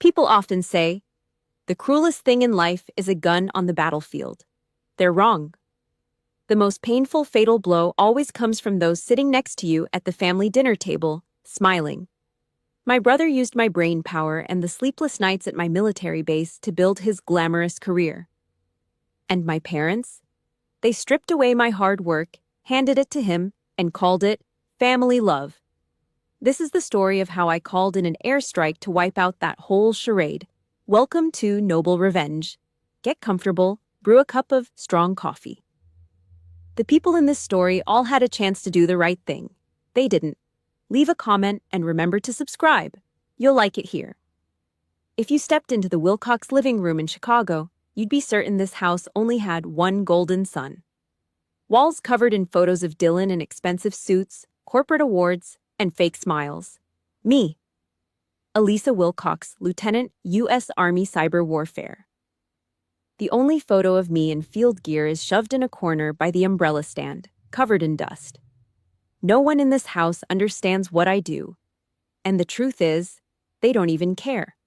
People often say, the cruelest thing in life is a gun on the battlefield. They're wrong. The most painful, fatal blow always comes from those sitting next to you at the family dinner table, smiling. My brother used my brain power and the sleepless nights at my military base to build his glamorous career. And my parents? They stripped away my hard work, handed it to him, and called it family love. This is the story of how I called in an airstrike to wipe out that whole charade. Welcome to Noble Revenge. Get comfortable, brew a cup of strong coffee. The people in this story all had a chance to do the right thing. They didn't. Leave a comment and remember to subscribe. You'll like it here. If you stepped into the Wilcox living room in Chicago, you'd be certain this house only had one golden sun. Walls covered in photos of Dylan in expensive suits, corporate awards, and fake smiles. Me, Elisa Wilcox, Lieutenant, U.S. Army Cyber Warfare. The only photo of me in field gear is shoved in a corner by the umbrella stand, covered in dust. No one in this house understands what I do. And the truth is, they don't even care.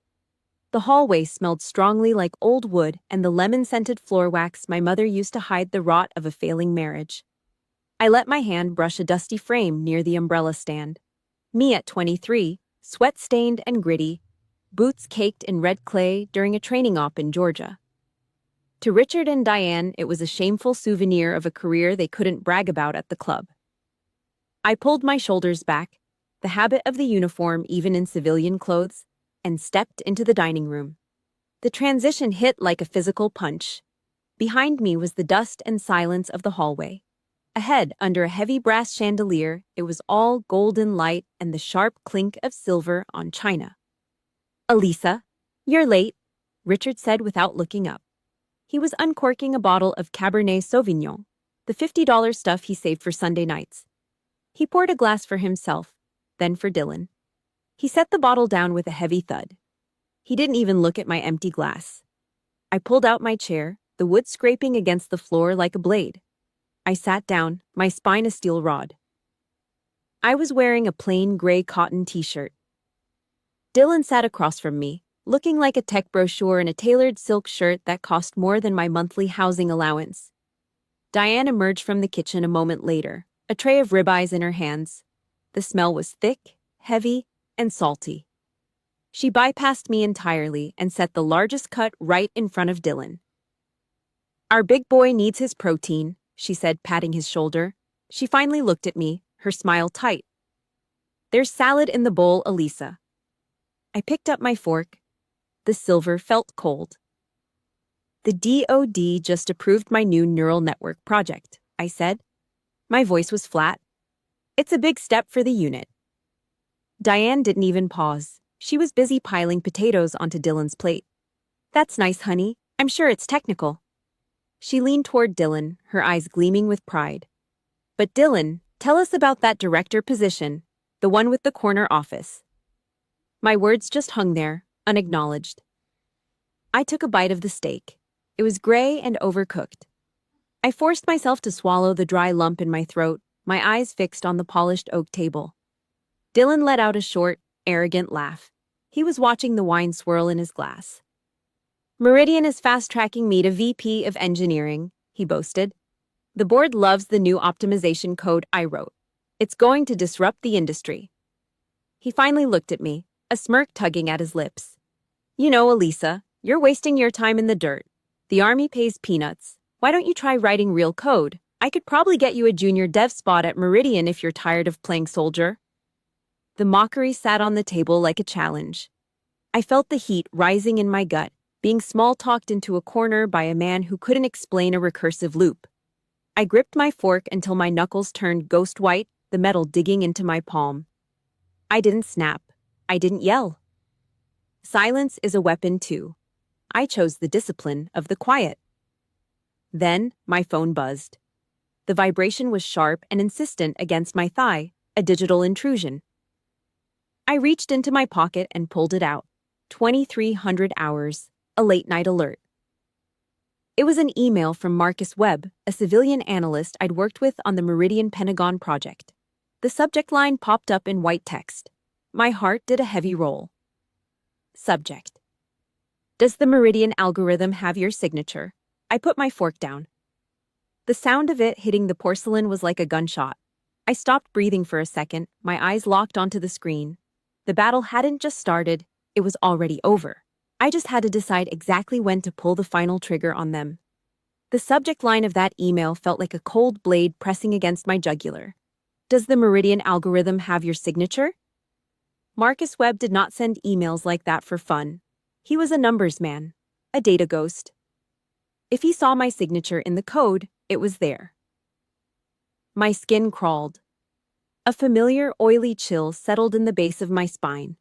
The hallway smelled strongly like old wood and the lemon-scented floor wax my mother used to hide the rot of a failing marriage. I let my hand brush a dusty frame near the umbrella stand. Me at 23, sweat-stained and gritty, boots caked in red clay during a training op in Georgia. To Richard and Diane, it was a shameful souvenir of a career they couldn't brag about at the club. I pulled my shoulders back, the habit of the uniform even in civilian clothes, and stepped into the dining room. The transition hit like a physical punch. Behind me was the dust and silence of the hallway. Ahead, under a heavy brass chandelier, it was all golden light and the sharp clink of silver on china. "Elisa, you're late," Richard said without looking up. He was uncorking a bottle of Cabernet Sauvignon, the $50 stuff he saved for Sunday nights. He poured a glass for himself, then for Dylan. He set the bottle down with a heavy thud. He didn't even look at my empty glass. I pulled out my chair, the wood scraping against the floor like a blade. I sat down, my spine a steel rod. I was wearing a plain gray cotton t-shirt. Dylan sat across from me, looking like a tech brochure in a tailored silk shirt that cost more than my monthly housing allowance. Diane emerged from the kitchen a moment later, a tray of ribeyes in her hands. The smell was thick, heavy, and salty. She bypassed me entirely and set the largest cut right in front of Dylan. "Our big boy needs his protein," she said, patting his shoulder. She finally looked at me, her smile tight. "There's salad in the bowl, Elisa." I picked up my fork. The silver felt cold. "The DoD just approved my new neural network project," I said. My voice was flat. "It's a big step for the unit." Diane didn't even pause. She was busy piling potatoes onto Dylan's plate. "That's nice, honey. I'm sure it's technical." She leaned toward Dylan, her eyes gleaming with pride. "But Dylan, tell us about that director position, the one with the corner office." My words just hung there, unacknowledged. I took a bite of the steak. It was gray and overcooked. I forced myself to swallow the dry lump in my throat, my eyes fixed on the polished oak table. Dylan let out a short, arrogant laugh. He was watching the wine swirl in his glass. "Meridian is fast-tracking me to VP of Engineering," he boasted. "The board loves the new optimization code I wrote. It's going to disrupt the industry." He finally looked at me, a smirk tugging at his lips. "You know, Elisa, you're wasting your time in the dirt. The Army pays peanuts. Why don't you try writing real code? I could probably get you a junior dev spot at Meridian if you're tired of playing soldier." The mockery sat on the table like a challenge. I felt the heat rising in my gut, being small-talked into a corner by a man who couldn't explain a recursive loop. I gripped my fork until my knuckles turned ghost white, the metal digging into my palm. I didn't snap. I didn't yell. Silence is a weapon too. I chose the discipline of the quiet. Then my phone buzzed. The vibration was sharp and insistent against my thigh, a digital intrusion. I reached into my pocket and pulled it out. 2300 hours, a late-night alert. It was an email from Marcus Webb, a civilian analyst I'd worked with on the Meridian Pentagon project. The subject line popped up in white text. My heart did a heavy roll. Subject: Does the Meridian algorithm have your signature? I put my fork down. The sound of it hitting the porcelain was like a gunshot. I stopped breathing for a second, my eyes locked onto the screen. The battle hadn't just started, it was already over. I just had to decide exactly when to pull the final trigger on them. The subject line of that email felt like a cold blade pressing against my jugular. Does the Meridian algorithm have your signature? Marcus Webb did not send emails like that for fun. He was a numbers man, a data ghost. If he saw my signature in the code, it was there. My skin crawled. A familiar, oily chill settled in the base of my spine.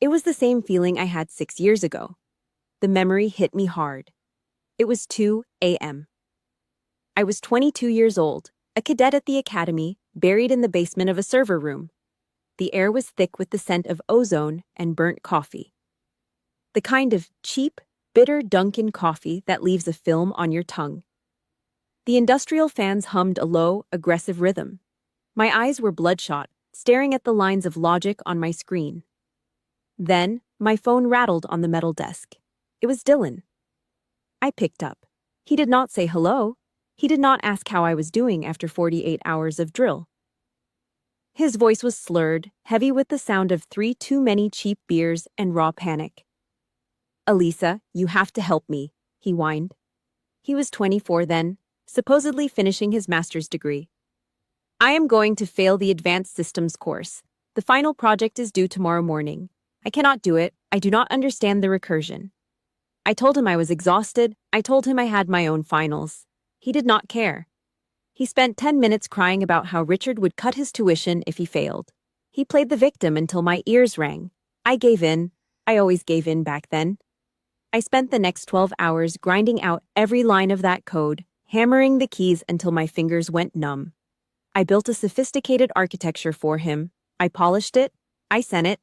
It was the same feeling I had 6 years ago. The memory hit me hard. It was 2 a.m. I was 22 years old, a cadet at the academy, buried in the basement of a server room. The air was thick with the scent of ozone and burnt coffee. The kind of cheap, bitter Dunkin' coffee that leaves a film on your tongue. The industrial fans hummed a low, aggressive rhythm. My eyes were bloodshot, staring at the lines of logic on my screen. Then, my phone rattled on the metal desk. It was Dylan. I picked up. He did not say hello. He did not ask how I was doing after 48 hours of drill. His voice was slurred, heavy with the sound of 3 too many cheap beers and raw panic. "Elisa, you have to help me," he whined. He was 24 then, supposedly finishing his master's degree. "I am going to fail the advanced systems course. The final project is due tomorrow morning. I cannot do it. I do not understand the recursion." I told him I was exhausted. I told him I had my own finals. He did not care. He spent 10 minutes crying about how Richard would cut his tuition if he failed. He played the victim until my ears rang. I gave in. I always gave in back then. I spent the next 12 hours grinding out every line of that code, hammering the keys until my fingers went numb. I built a sophisticated architecture for him. I polished it. I sent it.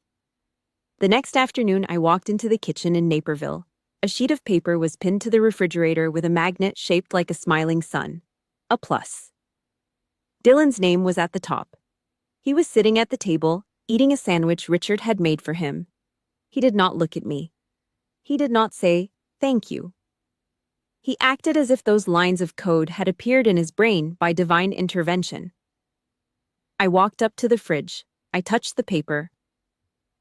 The next afternoon, I walked into the kitchen in Naperville. A sheet of paper was pinned to the refrigerator with a magnet shaped like a smiling sun. A plus. Dylan's name was at the top. He was sitting at the table, eating a sandwich Richard had made for him. He did not look at me. He did not say, "Thank you." He acted as if those lines of code had appeared in his brain by divine intervention. I walked up to the fridge. I touched the paper.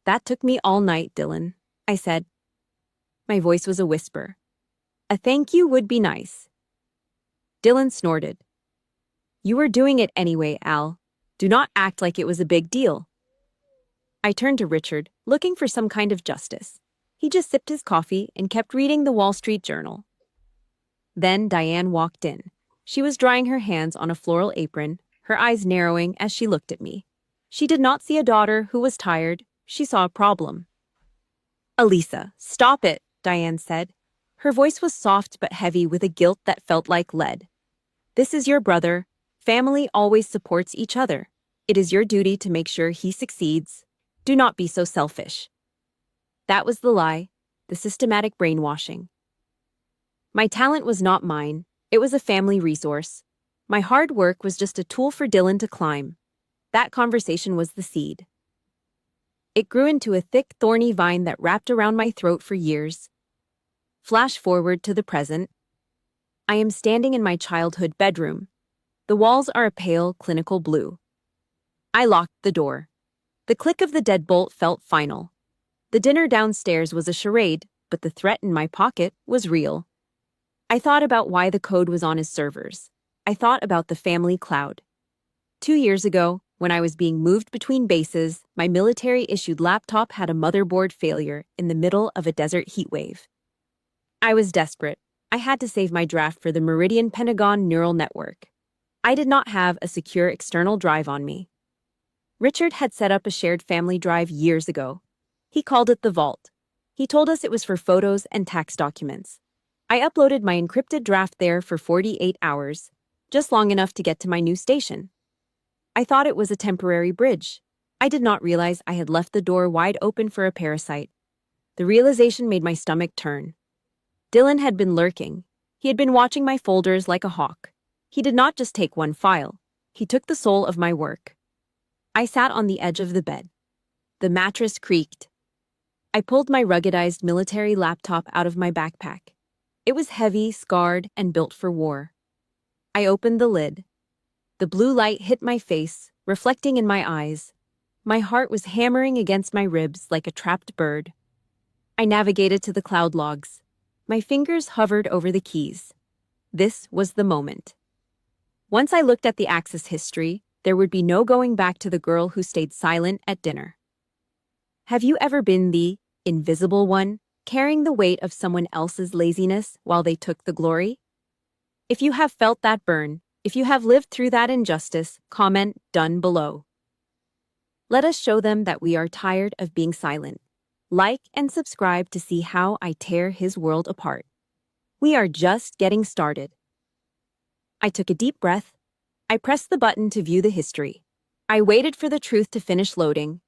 "That took me all night, Dylan," I said. My voice was a whisper. "A thank you would be nice." Dylan snorted. "You were doing it anyway, Al. Do not act like it was a big deal." I turned to Richard, looking for some kind of justice. He just sipped his coffee and kept reading the Wall Street Journal. Then Diane walked in. She was drying her hands on a floral apron, her eyes narrowing as she looked at me. She did not see a daughter who was tired. She saw a problem. "Elisa, stop it," Diane said. Her voice was soft but heavy with a guilt that felt like lead. "This is your brother. Family always supports each other. It is your duty to make sure he succeeds. Do not be so selfish." That was the lie, the systematic brainwashing. My talent was not mine. It was a family resource. My hard work was just a tool for Dylan to climb. That conversation was the seed. It grew into a thick, thorny vine that wrapped around my throat for years. Flash forward to the present. I am standing in my childhood bedroom. The walls are a pale, clinical blue. I locked the door. The click of the deadbolt felt final. The dinner downstairs was a charade, but the threat in my pocket was real. I thought about why the code was on his servers. I thought about the family cloud. 2 years ago, when I was being moved between bases, my military-issued laptop had a motherboard failure in the middle of a desert heatwave. I was desperate. I had to save my draft for the Meridian Pentagon neural network. I did not have a secure external drive on me. Richard had set up a shared family drive years ago. He called it the Vault. He told us it was for photos and tax documents. I uploaded my encrypted draft there for 48 hours, just long enough to get to my new station. I thought it was a temporary bridge. I did not realize I had left the door wide open for a parasite. The realization made my stomach turn. Dylan had been lurking. He had been watching my folders like a hawk. He did not just take one file. He took the soul of my work. I sat on the edge of the bed. The mattress creaked. I pulled my ruggedized military laptop out of my backpack. It was heavy, scarred, and built for war. I opened the lid. The blue light hit my face, reflecting in my eyes. My heart was hammering against my ribs like a trapped bird. I navigated to the cloud logs. My fingers hovered over the keys. This was the moment. Once I looked at the access history, there would be no going back to the girl who stayed silent at dinner. Have you ever been the invisible one, carrying the weight of someone else's laziness while they took the glory? If you have felt that burn, if you have lived through that injustice, comment "done" below. Let us show them that we are tired of being silent. Like and subscribe to see how I tear his world apart. We are just getting started. I took a deep breath. I pressed the button to view the history. I waited for the truth to finish loading.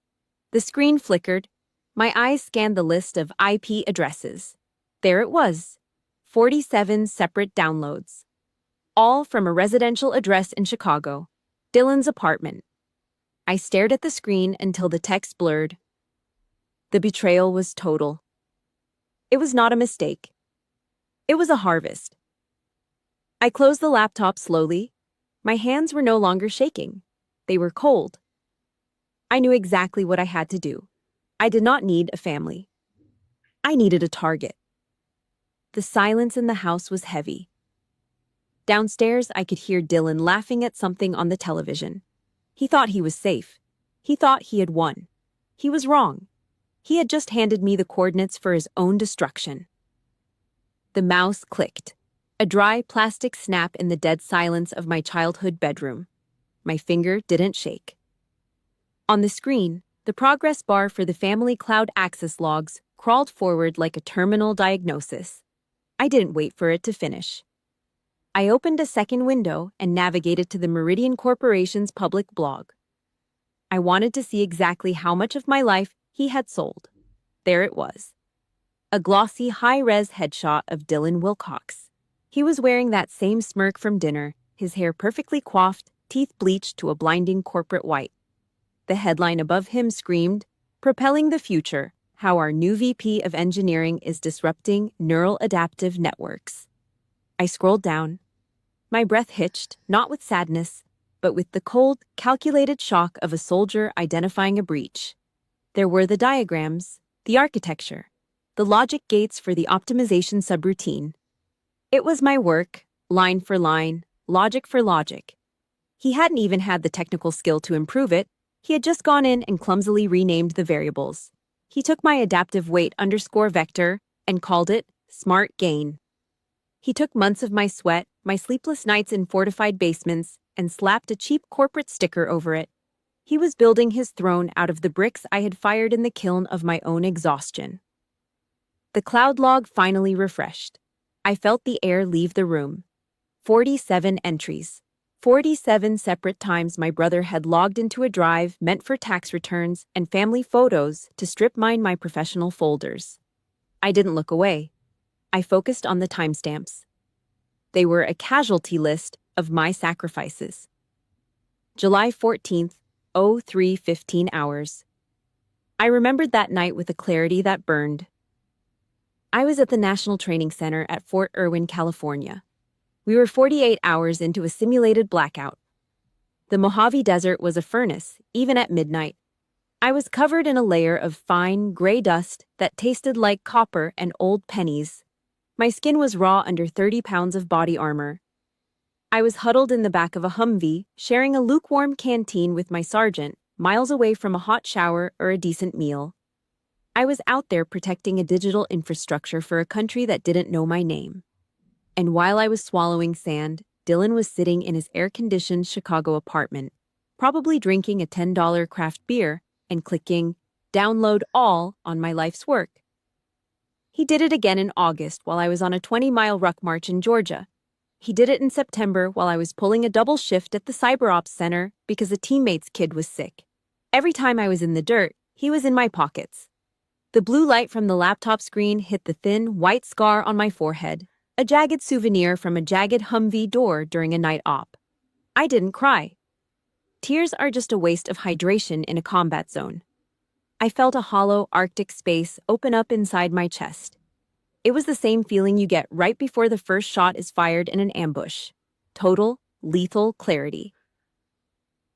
The screen flickered. My eyes scanned the list of IP addresses. There it was. 47 separate downloads. All from a residential address in Chicago, Dylan's apartment. I stared at the screen until the text blurred. The betrayal was total. It was not a mistake. It was a harvest. I closed the laptop slowly. My hands were no longer shaking. They were cold. I knew exactly what I had to do. I did not need a family. I needed a target. The silence in the house was heavy. Downstairs, I could hear Dylan laughing at something on the television. He thought he was safe. He thought he had won. He was wrong. He had just handed me the coordinates for his own destruction. The mouse clicked. A dry plastic snap in the dead silence of my childhood bedroom. My finger didn't shake. On the screen, the progress bar for the family cloud access logs crawled forward like a terminal diagnosis. I didn't wait for it to finish. I opened a second window and navigated to the Meridian Corporation's public blog. I wanted to see exactly how much of my life he had sold. There it was. A glossy, high-res headshot of Dylan Wilcox. He was wearing that same smirk from dinner, his hair perfectly coiffed, teeth bleached to a blinding corporate white. The headline above him screamed, "Propelling the Future, How Our New VP of Engineering is Disrupting Neural Adaptive Networks." I scrolled down. My breath hitched, not with sadness, but with the cold, calculated shock of a soldier identifying a breach. There were the diagrams, the architecture, the logic gates for the optimization subroutine. It was my work, line for line, logic for logic. He hadn't even had the technical skill to improve it. He had just gone in and clumsily renamed the variables. He took my adaptive weight underscore vector and called it smart gain. He took months of my sweat, my sleepless nights in fortified basements, and slapped a cheap corporate sticker over it. He was building his throne out of the bricks I had fired in the kiln of my own exhaustion. The cloud log finally refreshed. I felt the air leave the room. 47 entries. 47 separate times my brother had logged into a drive meant for tax returns and family photos to strip mine my professional folders. I didn't look away. I focused on the timestamps. They were a casualty list of my sacrifices. July 14th, 03:15 hours. I remembered that night with a clarity that burned. I was at the National Training Center at Fort Irwin, California. We were 48 hours into a simulated blackout. The Mojave Desert was a furnace, even at midnight. I was covered in a layer of fine, gray dust that tasted like copper and old pennies. My skin was raw under 30 pounds of body armor. I was huddled in the back of a Humvee, sharing a lukewarm canteen with my sergeant, miles away from a hot shower or a decent meal. I was out there protecting a digital infrastructure for a country that didn't know my name. And while I was swallowing sand, Dylan was sitting in his air-conditioned Chicago apartment, probably drinking a $10 craft beer and clicking "download all" on my life's work. He did it again in August while I was on a 20-mile ruck march in Georgia. He did it in September while I was pulling a double shift at the Cyber Ops Center because a teammate's kid was sick. Every time I was in the dirt, he was in my pockets. The blue light from the laptop screen hit the thin, white scar on my forehead, a jagged souvenir from a jagged Humvee door during a night op. I didn't cry. Tears are just a waste of hydration in a combat zone. I felt a hollow Arctic space open up inside my chest. It was the same feeling you get right before the first shot is fired in an ambush. Total, lethal clarity.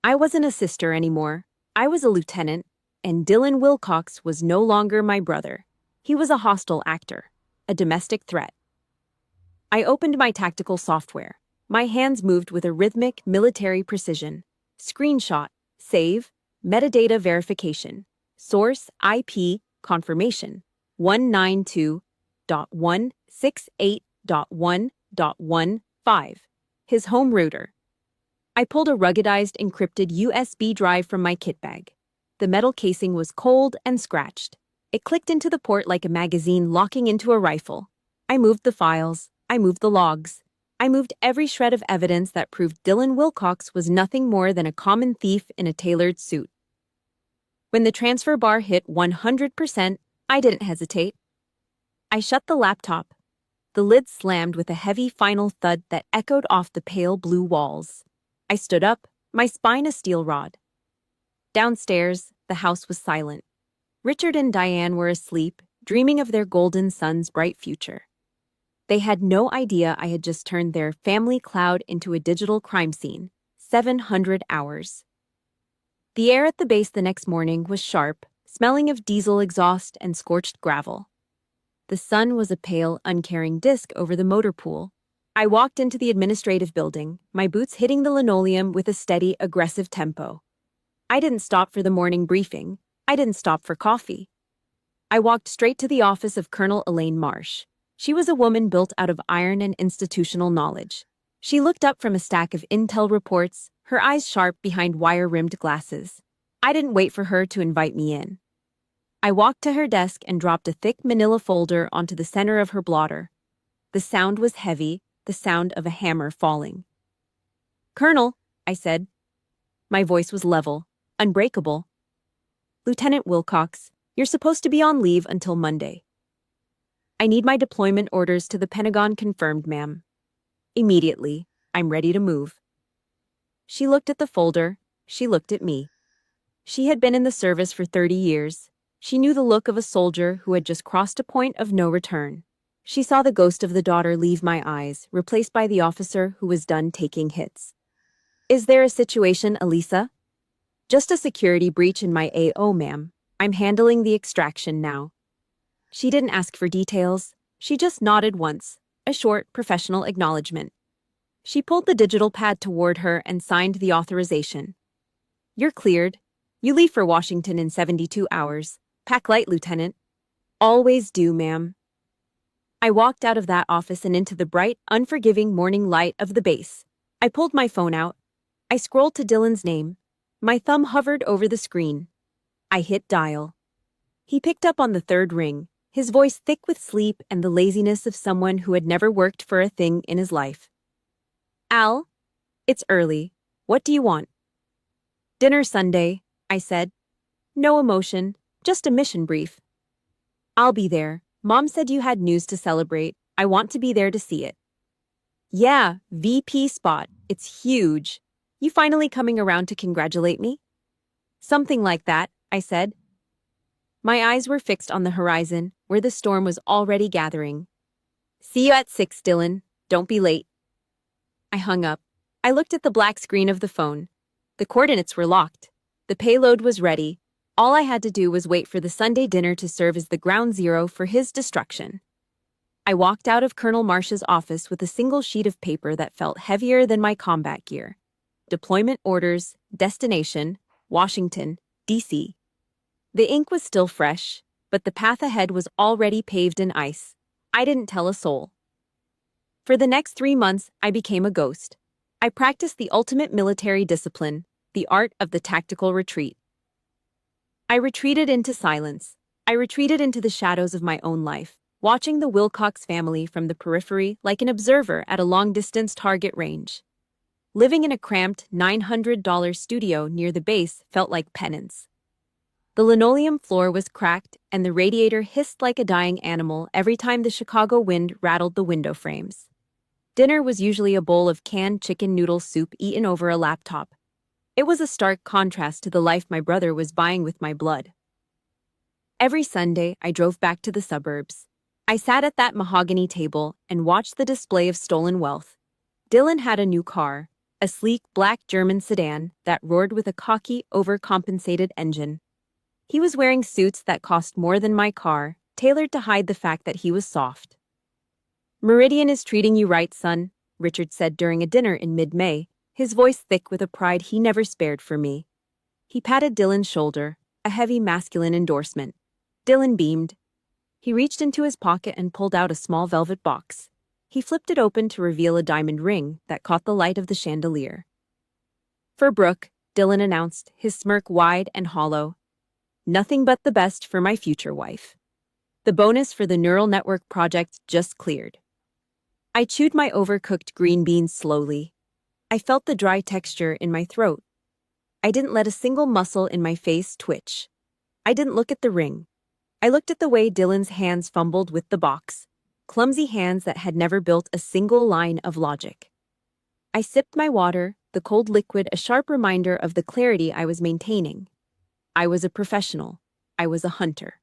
I wasn't a sister anymore. I was a lieutenant, and Dylan Wilcox was no longer my brother. He was a hostile actor, a domestic threat. I opened my tactical software. My hands moved with a rhythmic, military precision. Screenshot, save, metadata verification. Source IP confirmation 192.168.1.15. His home router. I pulled a ruggedized encrypted USB drive from my kit bag. The metal casing was cold and scratched. It clicked into the port like a magazine locking into a rifle. I moved the files. I moved the logs. I moved every shred of evidence that proved Dylan Wilcox was nothing more than a common thief in a tailored suit. When the transfer bar hit 100%, I didn't hesitate. I shut the laptop. The lid slammed with a heavy final thud that echoed off the pale blue walls. I stood up, my spine a steel rod. Downstairs, the house was silent. Richard and Diane were asleep, dreaming of their golden son's bright future. They had no idea I had just turned their family cloud into a digital crime scene. 700 hours. The air at the base the next morning was sharp, smelling of diesel exhaust and scorched gravel. The sun was a pale, uncaring disk over the motor pool. I walked into the administrative building, my boots hitting the linoleum with a steady, aggressive tempo. I didn't stop for the morning briefing. I didn't stop for coffee. I walked straight to the office of Colonel Elaine Marsh. She was a woman built out of iron and institutional knowledge. She looked up from a stack of intel reports, her eyes sharp behind wire-rimmed glasses. I didn't wait for her to invite me in. I walked to her desk and dropped a thick manila folder onto the center of her blotter. The sound was heavy, the sound of a hammer falling. "Colonel," I said. My voice was level, unbreakable. "Lieutenant Wilcox, you're supposed to be on leave until Monday." "I need my deployment orders to the Pentagon confirmed, ma'am." "Immediately. I'm ready to move." She looked at the folder. She looked at me. She had been in the service for 30 years. She knew the look of a soldier who had just crossed a point of no return. She saw the ghost of the daughter leave my eyes, replaced by the officer who was done taking hits. "Is there a situation, Elisa?" "Just a security breach in my AO, ma'am. I'm handling the extraction now." She didn't ask for details. She just nodded once, a short, professional acknowledgement. She pulled the digital pad toward her and signed the authorization. "You're cleared. You leave for Washington in 72 hours. Pack light, Lieutenant." "Always do, ma'am." I walked out of that office and into the bright, unforgiving morning light of the base. I pulled my phone out. I scrolled to Dylan's name. My thumb hovered over the screen. I hit dial. He picked up on the third ring, his voice thick with sleep and the laziness of someone who had never worked for a thing in his life. "Al, it's early. What do you want?" "Dinner Sunday," I said. No emotion, just a mission brief. "I'll be there. Mom said you had news to celebrate. I want to be there to see it." "Yeah, VP spot. It's huge. You finally coming around to congratulate me?" "Something like that," I said. My eyes were fixed on the horizon, where the storm was already gathering. "See you at 6, Dylan. Don't be late." I hung up. I looked at the black screen of the phone. The coordinates were locked. The payload was ready. All I had to do was wait for the Sunday dinner to serve as the ground zero for his destruction. I walked out of Colonel Marsh's office with a single sheet of paper that felt heavier than my combat gear. Deployment orders, destination, Washington, D.C. The ink was still fresh, but the path ahead was already paved in ice. I didn't tell a soul. For the next 3 months, I became a ghost. I practiced the ultimate military discipline, the art of the tactical retreat. I retreated into silence. I retreated into the shadows of my own life, watching the Wilcox family from the periphery like an observer at a long-distance target range. Living in a cramped $900 studio near the base felt like penance. The linoleum floor was cracked, and the radiator hissed like a dying animal every time the Chicago wind rattled the window frames. Dinner was usually a bowl of canned chicken noodle soup eaten over a laptop. It was a stark contrast to the life my brother was buying with my blood. Every Sunday, I drove back to the suburbs. I sat at that mahogany table and watched the display of stolen wealth. Dylan had a new car, a sleek black German sedan that roared with a cocky, overcompensated engine. He was wearing suits that cost more than my car, tailored to hide the fact that he was soft. "Meridian is treating you right, son," Richard said during a dinner in mid-May, his voice thick with a pride he never spared for me. He patted Dylan's shoulder, a heavy masculine endorsement. Dylan beamed. He reached into his pocket and pulled out a small velvet box. He flipped it open to reveal a diamond ring that caught the light of the chandelier. "For Brooke," Dylan announced, his smirk wide and hollow. "Nothing but the best for my future wife. The bonus for the neural network project just cleared." I chewed my overcooked green beans slowly. I felt the dry texture in my throat. I didn't let a single muscle in my face twitch. I didn't look at the ring. I looked at the way Dylan's hands fumbled with the box, clumsy hands that had never built a single line of logic. I sipped my water, the cold liquid a sharp reminder of the clarity I was maintaining. I was a professional. I was a hunter.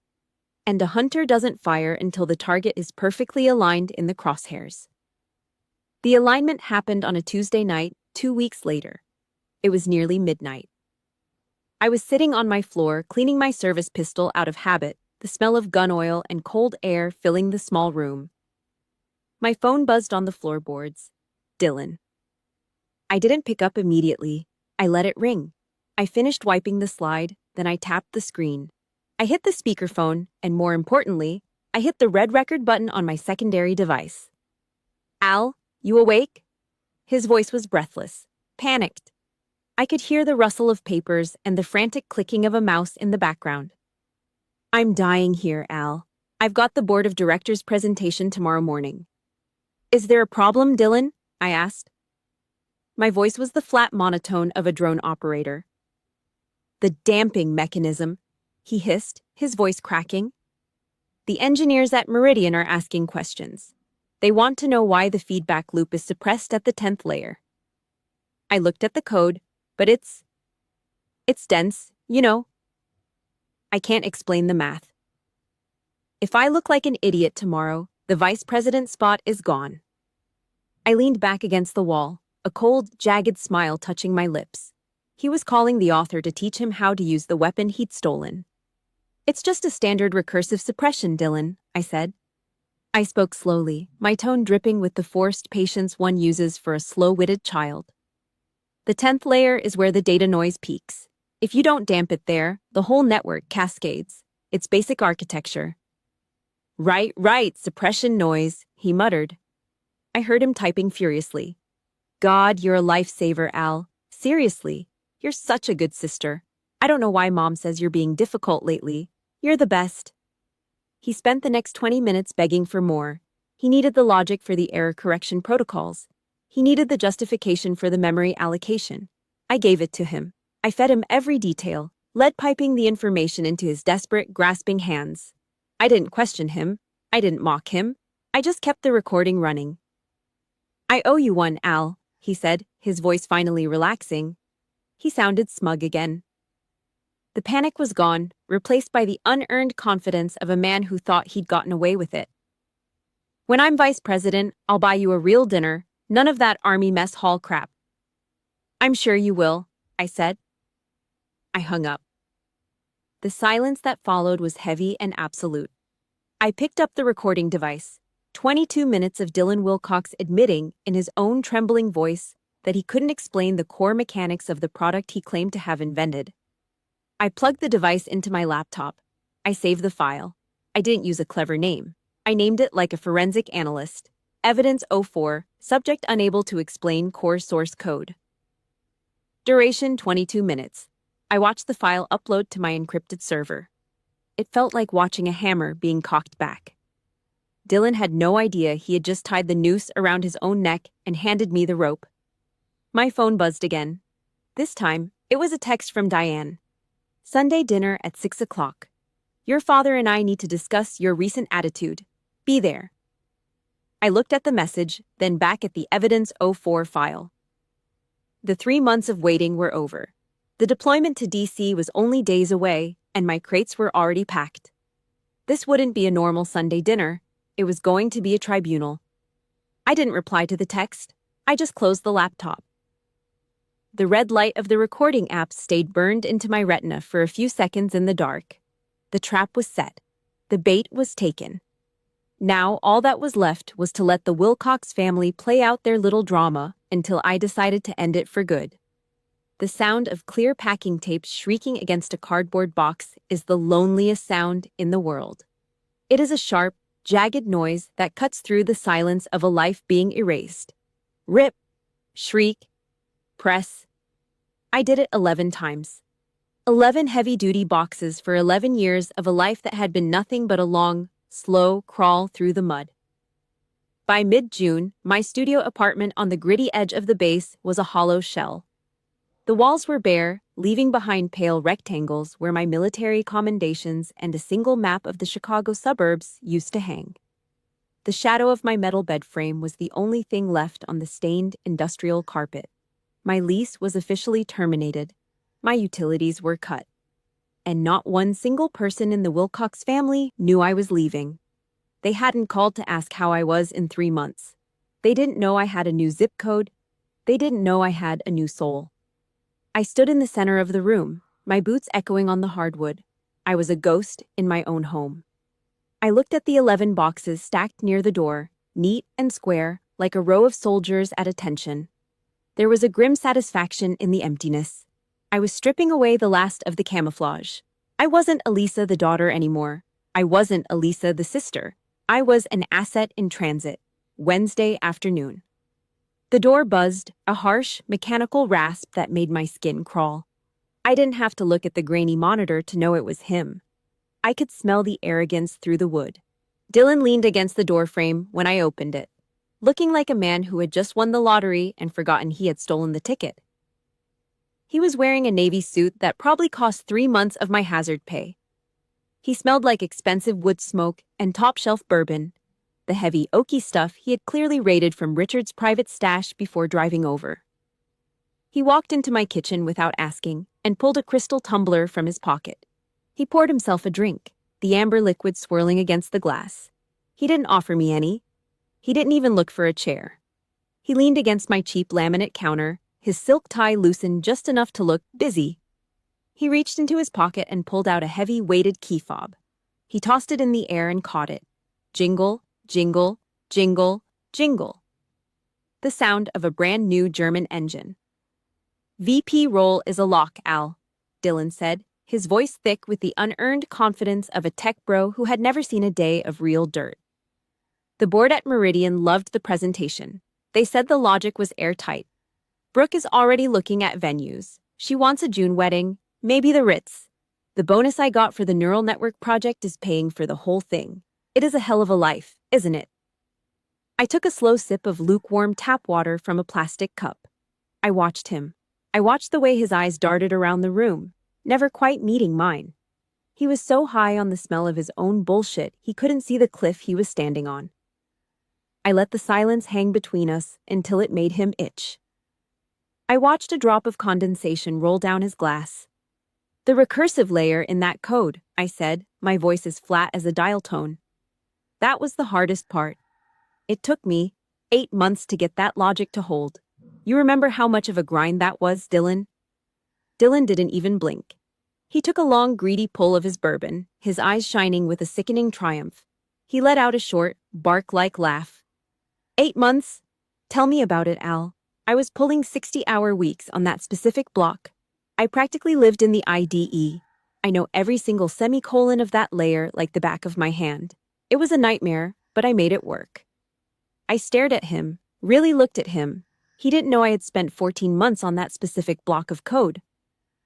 And a hunter doesn't fire until the target is perfectly aligned in the crosshairs. The alignment happened on a Tuesday night, 2 weeks later. It was nearly midnight. I was sitting on my floor, cleaning my service pistol out of habit, the smell of gun oil and cold air filling the small room. My phone buzzed on the floorboards. Dylan. I didn't pick up immediately. I let it ring. I finished wiping the slide, then I tapped the screen. I hit the speakerphone, and more importantly, I hit the red record button on my secondary device. "Al, you awake?" His voice was breathless, panicked. I could hear the rustle of papers and the frantic clicking of a mouse in the background. "I'm dying here, Al. I've got the board of directors presentation tomorrow morning." "Is there a problem, Dylan?" I asked. My voice was the flat monotone of a drone operator. "The damping mechanism," he hissed, his voice cracking. "The engineers at Meridian are asking questions. They want to know why the feedback loop is suppressed at the 10th layer." I looked at the code, but it's dense, you know. I can't explain the math. If I look like an idiot tomorrow, the vice president spot is gone. I leaned back against the wall, a cold, jagged smile touching my lips. He was calling the author to teach him how to use the weapon he'd stolen. "It's just a standard recursive suppression, Dylan," I said. I spoke slowly, my tone dripping with the forced patience one uses for a slow-witted child. "The 10th layer is where the data noise peaks. If you don't damp it there, the whole network cascades. It's basic architecture." Right, suppression noise," he muttered. I heard him typing furiously. "God, you're a lifesaver, Al. Seriously, you're such a good sister. I don't know why Mom says you're being difficult lately. You're the best." He spent the next 20 minutes begging for more. He needed the logic for the error correction protocols. He needed the justification for the memory allocation. I gave it to him. I fed him every detail, lead piping the information into his desperate, grasping hands. I didn't question him. I didn't mock him. I just kept the recording running. "I owe you one, Al," he said, his voice finally relaxing. He sounded smug again. The panic was gone, replaced by the unearned confidence of a man who thought he'd gotten away with it. "When I'm vice president, I'll buy you a real dinner, none of that army mess hall crap." "I'm sure you will," I said. I hung up. The silence that followed was heavy and absolute. I picked up the recording device. 22 minutes of Dylan Wilcox admitting, in his own trembling voice, that he couldn't explain the core mechanics of the product he claimed to have invented. I plugged the device into my laptop. I saved the file. I didn't use a clever name. I named it like a forensic analyst. Evidence 04, subject unable to explain core source code. Duration 22 minutes. I watched the file upload to my encrypted server. It felt like watching a hammer being cocked back. Dylan had no idea he had just tied the noose around his own neck and handed me the rope. My phone buzzed again. This time, it was a text from Diane. "Sunday dinner at 6 o'clock. Your father and I need to discuss your recent attitude. Be there." I looked at the message, then back at the Evidence 04 file. The 3 months of waiting were over. The deployment to DC was only days away, and my crates were already packed. This wouldn't be a normal Sunday dinner. It was going to be a tribunal. I didn't reply to the text. I just closed the laptop. The red light of the recording app stayed burned into my retina for a few seconds in the dark. The trap was set. The bait was taken. Now all that was left was to let the Wilcox family play out their little drama until I decided to end it for good. The sound of clear packing tape shrieking against a cardboard box is the loneliest sound in the world. It is a sharp, jagged noise that cuts through the silence of a life being erased. Rip, shriek, press. I did it 11 times. 11 heavy-duty boxes for 11 years of a life that had been nothing but a long, slow crawl through the mud. By mid-June, my studio apartment on the gritty edge of the base was a hollow shell. The walls were bare, leaving behind pale rectangles where my military commendations and a single map of the Chicago suburbs used to hang. The shadow of my metal bed frame was the only thing left on the stained industrial carpet. My lease was officially terminated. My utilities were cut. And not one single person in the Wilcox family knew I was leaving. They hadn't called to ask how I was in 3 months. They didn't know I had a new zip code. They didn't know I had a new soul. I stood in the center of the room, my boots echoing on the hardwood. I was a ghost in my own home. I looked at the 11 boxes stacked near the door, neat and square, like a row of soldiers at attention. There was a grim satisfaction in the emptiness. I was stripping away the last of the camouflage. I wasn't Elisa the daughter anymore. I wasn't Elisa the sister. I was an asset in transit. Wednesday afternoon. The door buzzed, a harsh, mechanical rasp that made my skin crawl. I didn't have to look at the grainy monitor to know it was him. I could smell the arrogance through the wood. Dylan leaned against the doorframe when I opened it, looking like a man who had just won the lottery and forgotten he had stolen the ticket. He was wearing a navy suit that probably cost 3 months of my hazard pay. He smelled like expensive wood smoke and top-shelf bourbon, the heavy, oaky stuff he had clearly raided from Richard's private stash before driving over. He walked into my kitchen without asking and pulled a crystal tumbler from his pocket. He poured himself a drink, the amber liquid swirling against the glass. He didn't offer me any. He didn't even look for a chair. He leaned against my cheap laminate counter, his silk tie loosened just enough to look busy. He reached into his pocket and pulled out a heavy, weighted key fob. He tossed it in the air and caught it. Jingle, jingle, jingle, jingle. The sound of a brand new German engine. VP roll is a lock, Al, Dylan said, his voice thick with the unearned confidence of a tech bro who had never seen a day of real dirt. The board at Meridian loved the presentation. They said the logic was airtight. Brooke is already looking at venues. She wants a June wedding, maybe the Ritz. The bonus I got for the neural network project is paying for the whole thing. It is a hell of a life, isn't it? I took a slow sip of lukewarm tap water from a plastic cup. I watched him. I watched the way his eyes darted around the room, never quite meeting mine. He was so high on the smell of his own bullshit he couldn't see the cliff he was standing on. I let the silence hang between us until it made him itch. I watched a drop of condensation roll down his glass. The recursive layer in that code, I said, my voice as flat as a dial tone. That was the hardest part. It took me 8 months to get that logic to hold. You remember how much of a grind that was, Dylan? Dylan didn't even blink. He took a long, greedy pull of his bourbon, his eyes shining with a sickening triumph. He let out a short, bark-like laugh. 8 months? Tell me about it, Al. I was pulling 60-hour weeks on that specific block. I practically lived in the IDE. I know every single semicolon of that layer like the back of my hand. It was a nightmare, but I made it work. I stared at him, really looked at him. He didn't know I had spent 14 months on that specific block of code.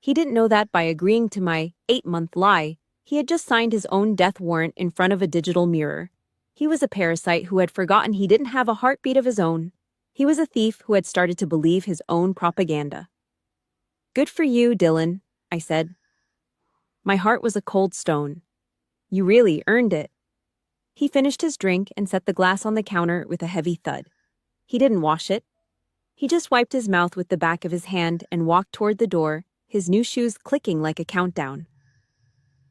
He didn't know that by agreeing to my 8-month lie, he had just signed his own death warrant in front of a digital mirror. He was a parasite who had forgotten he didn't have a heartbeat of his own. He was a thief who had started to believe his own propaganda. Good for you, Dylan, I said. My heart was a cold stone. You really earned it. He finished his drink and set the glass on the counter with a heavy thud. He didn't wash it. He just wiped his mouth with the back of his hand and walked toward the door, his new shoes clicking like a countdown.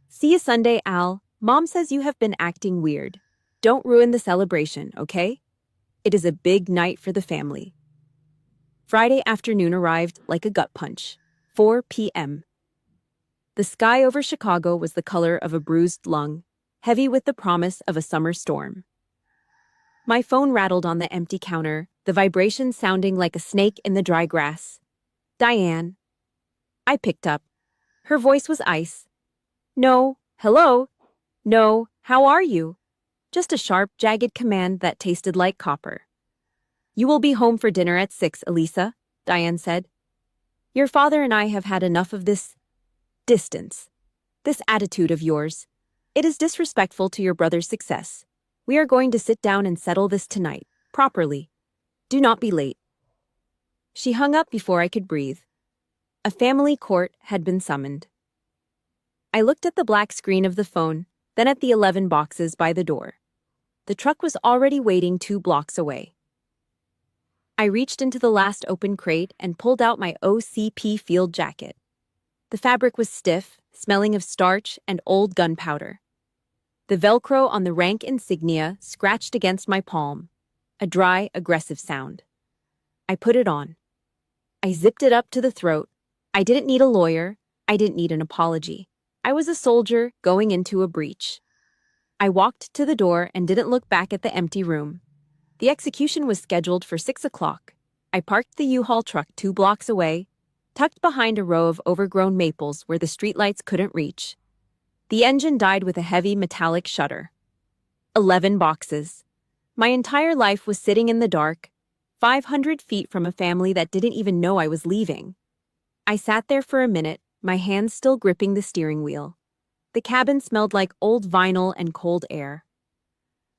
See you Sunday, Al, Mom says you have been acting weird. Don't ruin the celebration, okay? It is a big night for the family. Friday afternoon arrived like a gut punch. 4 p.m. The sky over Chicago was the color of a bruised lung, heavy with the promise of a summer storm. My phone rattled on the empty counter, the vibration sounding like a snake in the dry grass. Diane. I picked up. Her voice was ice. No, hello? No, how are you? Just a sharp, jagged command that tasted like copper. You will be home for dinner at 6, Elisa, Diane said. Your father and I have had enough of this distance. This attitude of yours. It is disrespectful to your brother's success. We are going to sit down and settle this tonight, properly. Do not be late. She hung up before I could breathe. A family court had been summoned. I looked at the black screen of the phone, then at the 11 boxes by the door. The truck was already waiting 2 blocks away. I reached into the last open crate and pulled out my OCP field jacket. The fabric was stiff, smelling of starch and old gunpowder. The Velcro on the rank insignia scratched against my palm, a dry, aggressive sound. I put it on. I zipped it up to the throat. I didn't need a lawyer. I didn't need an apology. I was a soldier going into a breach. I walked to the door and didn't look back at the empty room. The execution was scheduled for 6 o'clock. I parked the U-Haul truck 2 blocks away, tucked behind a row of overgrown maples where the streetlights couldn't reach. The engine died with a heavy metallic shudder. 11 boxes. My entire life was sitting in the dark, 500 feet from a family that didn't even know I was leaving. I sat there for a minute, my hands still gripping the steering wheel. The cabin smelled like old vinyl and cold air.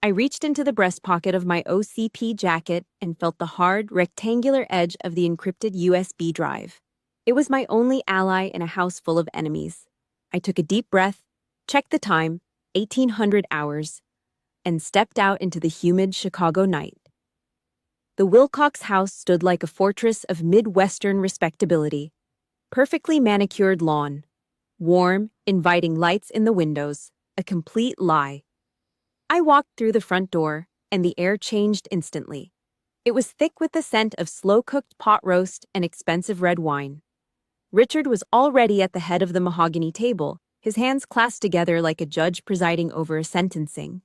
I reached into the breast pocket of my OCP jacket and felt the hard, rectangular edge of the encrypted USB drive. It was my only ally in a house full of enemies. I took a deep breath, checked the time, 1800 hours, and stepped out into the humid Chicago night. The Wilcox house stood like a fortress of Midwestern respectability. Perfectly manicured lawn. Warm, inviting lights in the windows. A complete lie. I walked through the front door, and the air changed instantly. It was thick with the scent of slow-cooked pot roast and expensive red wine. Richard was already at the head of the mahogany table, his hands clasped together like a judge presiding over a sentencing.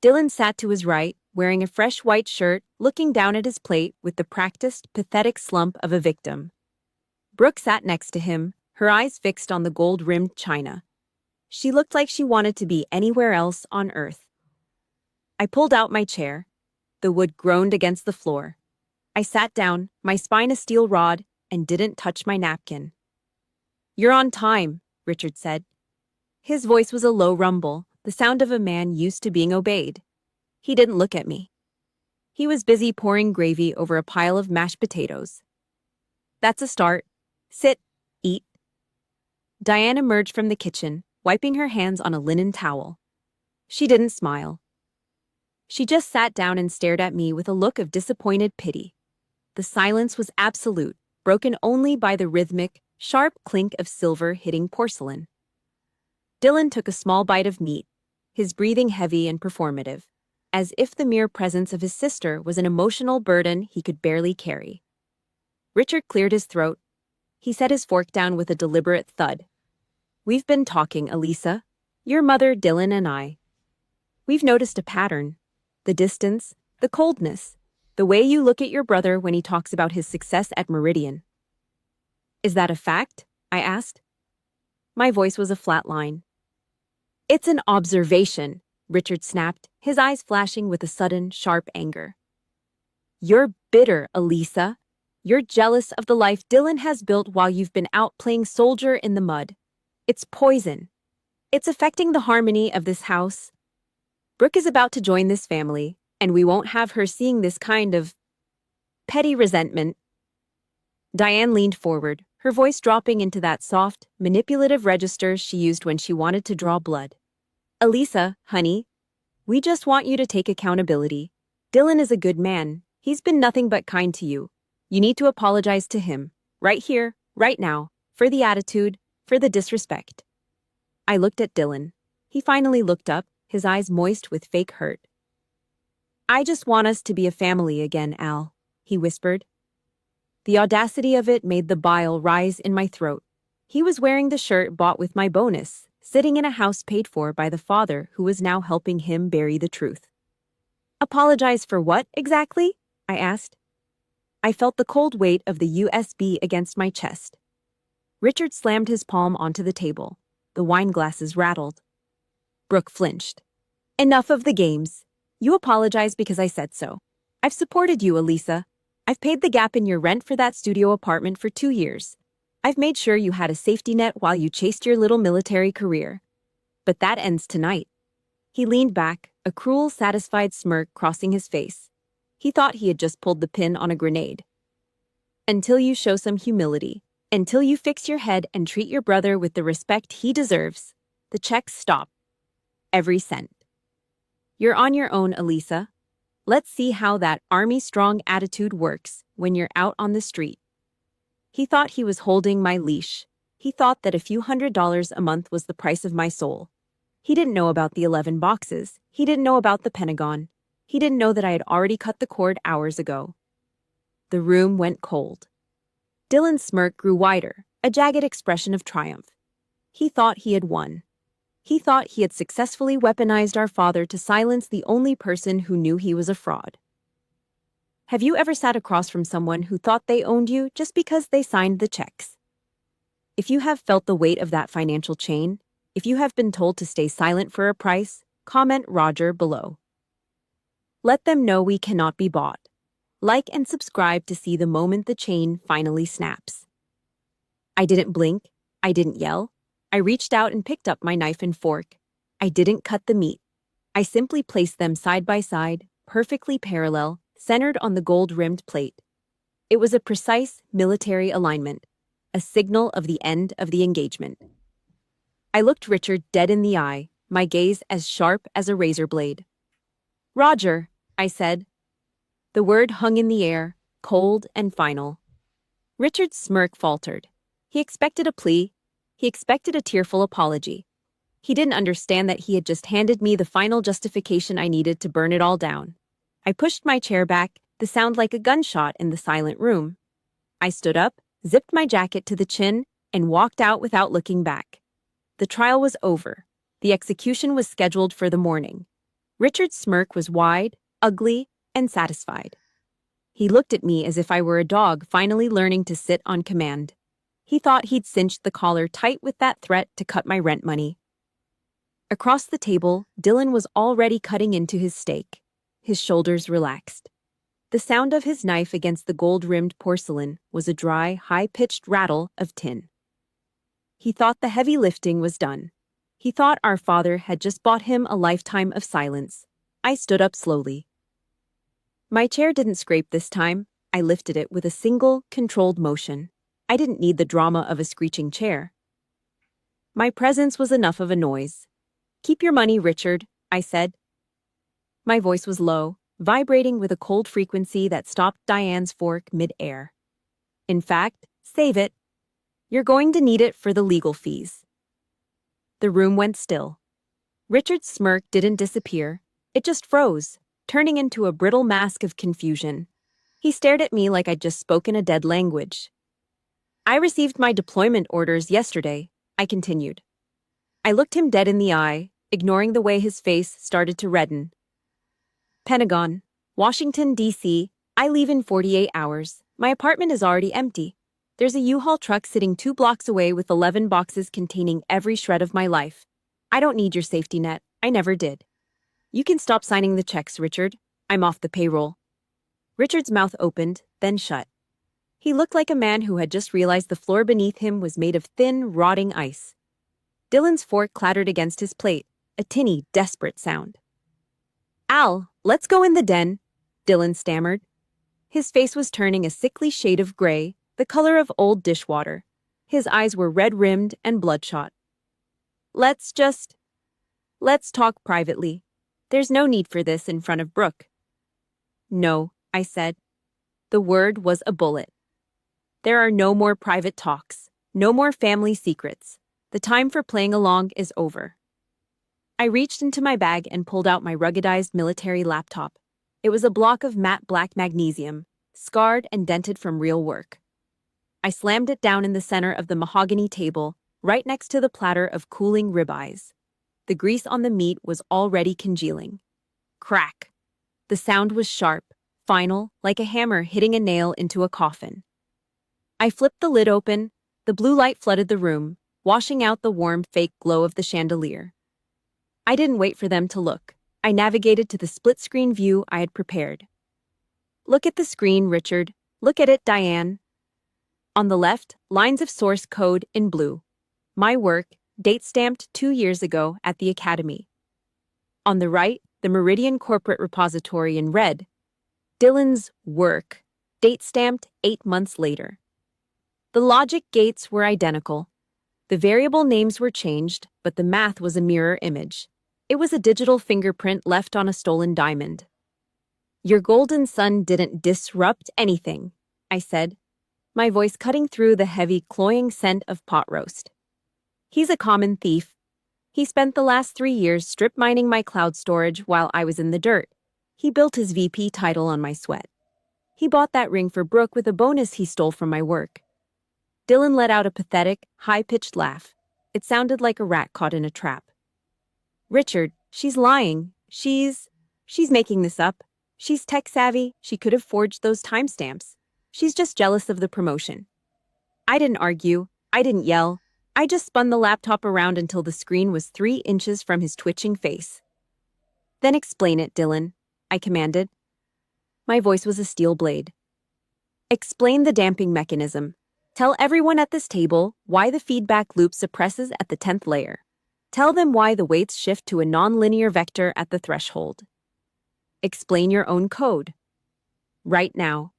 Dylan sat to his right, wearing a fresh white shirt, looking down at his plate with the practiced, pathetic slump of a victim. Brooke sat next to him, her eyes fixed on the gold-rimmed china. She looked like she wanted to be anywhere else on earth. I pulled out my chair. The wood groaned against the floor. I sat down, my spine a steel rod, and didn't touch my napkin. "You're on time," Richard said. His voice was a low rumble, the sound of a man used to being obeyed. He didn't look at me. He was busy pouring gravy over a pile of mashed potatoes. "That's a start. Sit, eat." Diane emerged from the kitchen, wiping her hands on a linen towel. She didn't smile. She just sat down and stared at me with a look of disappointed pity. The silence was absolute, broken only by the rhythmic, sharp clink of silver hitting porcelain. Dylan took a small bite of meat, his breathing heavy and performative, as if the mere presence of his sister was an emotional burden he could barely carry. Richard cleared his throat. He set his fork down with a deliberate thud. "We've been talking, Elisa. Your mother, Dylan, and I. We've noticed a pattern. The distance, the coldness, the way you look at your brother when he talks about his success at Meridian." "Is that a fact?" I asked. My voice was a flat line. "It's an observation," Richard snapped, his eyes flashing with a sudden, sharp anger. "You're bitter, Elisa. You're jealous of the life Dylan has built while you've been out playing soldier in the mud. It's poison. It's affecting the harmony of this house. Brooke is about to join this family, and we won't have her seeing this kind of petty resentment." Diane leaned forward, her voice dropping into that soft, manipulative register she used when she wanted to draw blood. "Elisa, honey, we just want you to take accountability. Dylan is a good man. He's been nothing but kind to you. You need to apologize to him, right here, right now, for the attitude, for the disrespect." I looked at Dylan. He finally looked up, his eyes moist with fake hurt. "I just want us to be a family again, Al," he whispered. The audacity of it made the bile rise in my throat. He was wearing the shirt bought with my bonus, sitting in a house paid for by the father who was now helping him bury the truth. "Apologize for what, exactly?" I asked. I felt the cold weight of the USB against my chest. Richard slammed his palm onto the table. The wine glasses rattled. Brooke flinched. "Enough of the games. You apologize because I said so. I've supported you, Elisa. I've paid the gap in your rent for that studio apartment for 2 years. I've made sure you had a safety net while you chased your little military career. But that ends tonight." He leaned back, a cruel, satisfied smirk crossing his face. He thought he had just pulled the pin on a grenade. "Until you show some humility, until you fix your head and treat your brother with the respect he deserves, the checks stop. Every cent. You're on your own, Elisa. Let's see how that army-strong attitude works when you're out on the street." He thought he was holding my leash. He thought that a few $100s a month was the price of my soul. He didn't know about the 11 boxes. He didn't know about the Pentagon. He didn't know that I had already cut the cord hours ago. The room went cold. Dylan's smirk grew wider, a jagged expression of triumph. He thought he had won. He thought he had successfully weaponized our father to silence the only person who knew he was a fraud. Have you ever sat across from someone who thought they owned you just because they signed the checks? If you have felt the weight of that financial chain, if you have been told to stay silent for a price, comment Roger below. Let them know we cannot be bought. Like and subscribe to see the moment the chain finally snaps. I didn't blink. I didn't yell. I reached out and picked up my knife and fork. I didn't cut the meat. I simply placed them side by side, perfectly parallel, centered on the gold-rimmed plate. It was a precise military alignment, a signal of the end of the engagement. I looked Richard dead in the eye, my gaze as sharp as a razor blade. "Roger," I said. The word hung in the air, cold and final. Richard's smirk faltered. He expected a plea. He expected a tearful apology. He didn't understand that he had just handed me the final justification I needed to burn it all down. I pushed my chair back, the sound like a gunshot in the silent room. I stood up, zipped my jacket to the chin, and walked out without looking back. The trial was over. The execution was scheduled for the morning. Richard's smirk was wide, ugly, and satisfied. He looked at me as if I were a dog finally learning to sit on command. He thought he'd cinched the collar tight with that threat to cut my rent money. Across the table, Dylan was already cutting into his steak. His shoulders relaxed. The sound of his knife against the gold-rimmed porcelain was a dry, high-pitched rattle of tin. He thought the heavy lifting was done. He thought our father had just bought him a lifetime of silence. I stood up slowly. My chair didn't scrape this time. I lifted it with a single, controlled motion. I didn't need the drama of a screeching chair. My presence was enough of a noise. "Keep your money, Richard," I said. My voice was low, vibrating with a cold frequency that stopped Diane's fork mid-air. "In fact, save it. You're going to need it for the legal fees." The room went still. Richard's smirk didn't disappear. It just froze, turning into a brittle mask of confusion. He stared at me like I'd just spoken a dead language. "I received my deployment orders yesterday," I continued. I looked him dead in the eye, ignoring the way his face started to redden. "Pentagon, Washington, D.C., I leave in 48 hours. My apartment is already empty. There's a U-Haul truck sitting 2 blocks away with 11 boxes containing every shred of my life. I don't need your safety net. I never did. You can stop signing the checks, Richard. I'm off the payroll." Richard's mouth opened, then shut. He looked like a man who had just realized the floor beneath him was made of thin, rotting ice. Dylan's fork clattered against his plate, a tinny, desperate sound. "Al, let's go in the den," Dylan stammered. His face was turning a sickly shade of gray, the color of old dishwater. His eyes were red-rimmed and bloodshot. Let's talk privately. There's no need for this in front of Brooke." "No," I said. The word was a bullet. There are no more private talks, no more family secrets. The time for playing along is over. I reached into my bag and pulled out my ruggedized military laptop. It was a block of matte black magnesium, scarred and dented from real work. I slammed it down in the center of the mahogany table, right next to the platter of cooling ribeyes. The grease on the meat was already congealing. Crack! The sound was sharp, final, like a hammer hitting a nail into a coffin. I flipped the lid open. The blue light flooded the room, washing out the warm, fake glow of the chandelier. I didn't wait for them to look. I navigated to the split-screen view I had prepared. Look at the screen, Richard. Look at it, Diane. On the left, lines of source code in blue. My work, date-stamped 2 years ago at the Academy. On the right, the Meridian Corporate Repository in red. Dylan's work, date-stamped 8 months later. The logic gates were identical. The variable names were changed, but the math was a mirror image. It was a digital fingerprint left on a stolen diamond. Your golden son didn't disrupt anything, I said, my voice cutting through the heavy, cloying scent of pot roast. He's a common thief. He spent the last 3 years strip mining my cloud storage while I was in the dirt. He built his VP title on my sweat. He bought that ring for Brooke with a bonus he stole from my work. Dylan let out a pathetic, high-pitched laugh. It sounded like a rat caught in a trap. Richard, she's lying. She's making this up. She's tech-savvy. She could have forged those timestamps. She's just jealous of the promotion. I didn't argue. I didn't yell. I just spun the laptop around until the screen was 3 inches from his twitching face. Then explain it, Dylan, I commanded. My voice was a steel blade. Explain the damping mechanism. Tell everyone at this table why the feedback loop suppresses at the 10th layer. Tell them why the weights shift to a non-linear vector at the threshold. Explain your own code. Right now.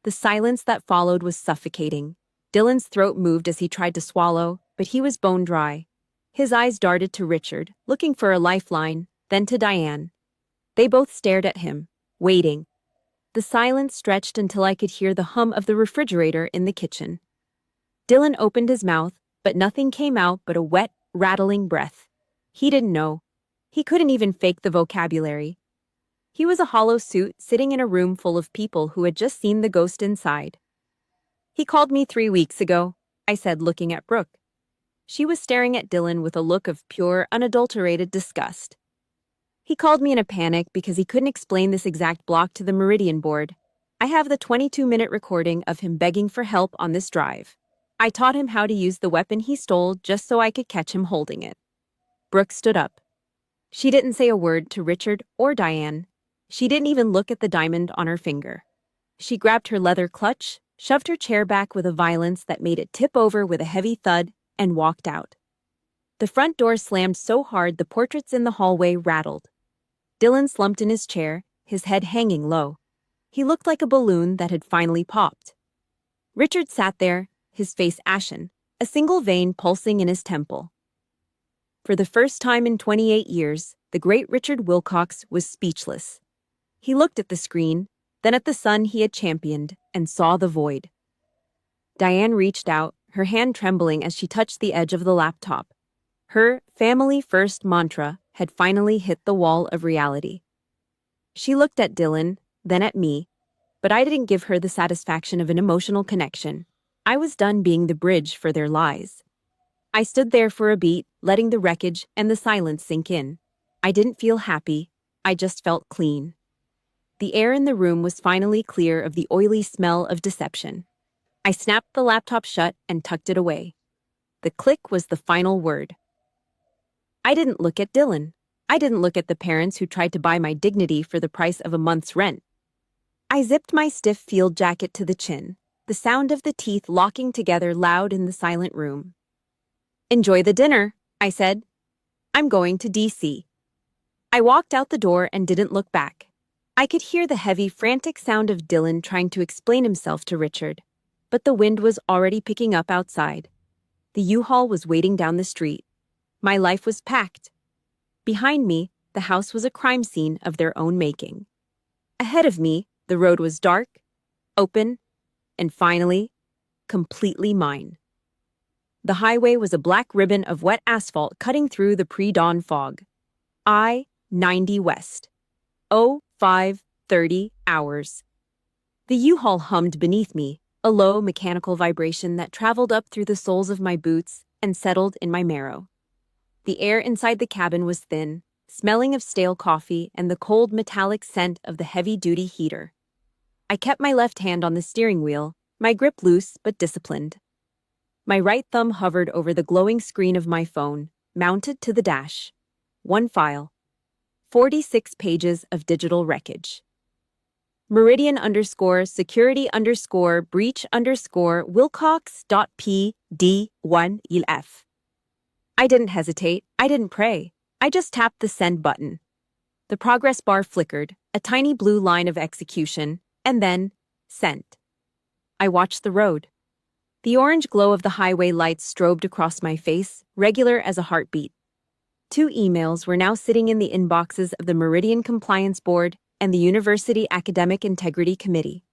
The silence that followed was suffocating. Dylan's throat moved as he tried to swallow, but he was bone dry. His eyes darted to Richard, looking for a lifeline, then to Diane. They both stared at him, waiting. The silence stretched until I could hear the hum of the refrigerator in the kitchen. Dylan opened his mouth, but nothing came out but a wet, rattling breath. He didn't know. He couldn't even fake the vocabulary. He was a hollow suit sitting in a room full of people who had just seen the ghost inside. He called me 3 weeks ago, I said, looking at Brooke. She was staring at Dylan with a look of pure, unadulterated disgust. He called me in a panic because he couldn't explain this exact block to the Meridian board. I have the 22-minute recording of him begging for help on this drive. I taught him how to use the weapon he stole just so I could catch him holding it. Brooke stood up. She didn't say a word to Richard or Diane. She didn't even look at the diamond on her finger. She grabbed her leather clutch, shoved her chair back with a violence that made it tip over with a heavy thud, and walked out. The front door slammed so hard the portraits in the hallway rattled. Dylan slumped in his chair, his head hanging low. He looked like a balloon that had finally popped. Richard sat there, his face ashen, a single vein pulsing in his temple. For the first time in 28 years, the great Richard Wilcox was speechless. He looked at the screen, then at the son he had championed, and saw the void. Diane reached out, her hand trembling as she touched the edge of the laptop. Her family-first mantra had finally hit the wall of reality. She looked at Dylan, then at me, but I didn't give her the satisfaction of an emotional connection. I was done being the bridge for their lies. I stood there for a beat, letting the wreckage and the silence sink in. I didn't feel happy, I just felt clean. The air in the room was finally clear of the oily smell of deception. I snapped the laptop shut and tucked it away. The click was the final word. I didn't look at Dylan. I didn't look at the parents who tried to buy my dignity for the price of a month's rent. I zipped my stiff field jacket to the chin, the sound of the teeth locking together loud in the silent room. Enjoy the dinner, I said. I'm going to DC. I walked out the door and didn't look back. I could hear the heavy, frantic sound of Dylan trying to explain himself to Richard, but the wind was already picking up outside. The U-Haul was waiting down the street. My life was packed. Behind me, the house was a crime scene of their own making. Ahead of me, the road was dark, open, and finally, completely mine. The highway was a black ribbon of wet asphalt cutting through the pre-dawn fog. I-90 West. 05:30 hours. The U-Haul hummed beneath me, a low mechanical vibration that traveled up through the soles of my boots and settled in my marrow. The air inside the cabin was thin, smelling of stale coffee and the cold metallic scent of the heavy-duty heater. I kept my left hand on the steering wheel, my grip loose but disciplined. My right thumb hovered over the glowing screen of my phone, mounted to the dash. One file. 46 pages of digital wreckage. Meridian_security_breach_Wilcox.pd1elf. I didn't hesitate. I didn't pray. I just tapped the send button. The progress bar flickered, a tiny blue line of execution, and then sent. I watched the road. The orange glow of the highway lights strobed across my face, regular as a heartbeat. 2 emails were now sitting in the inboxes of the Meridian Compliance Board and the University Academic Integrity Committee.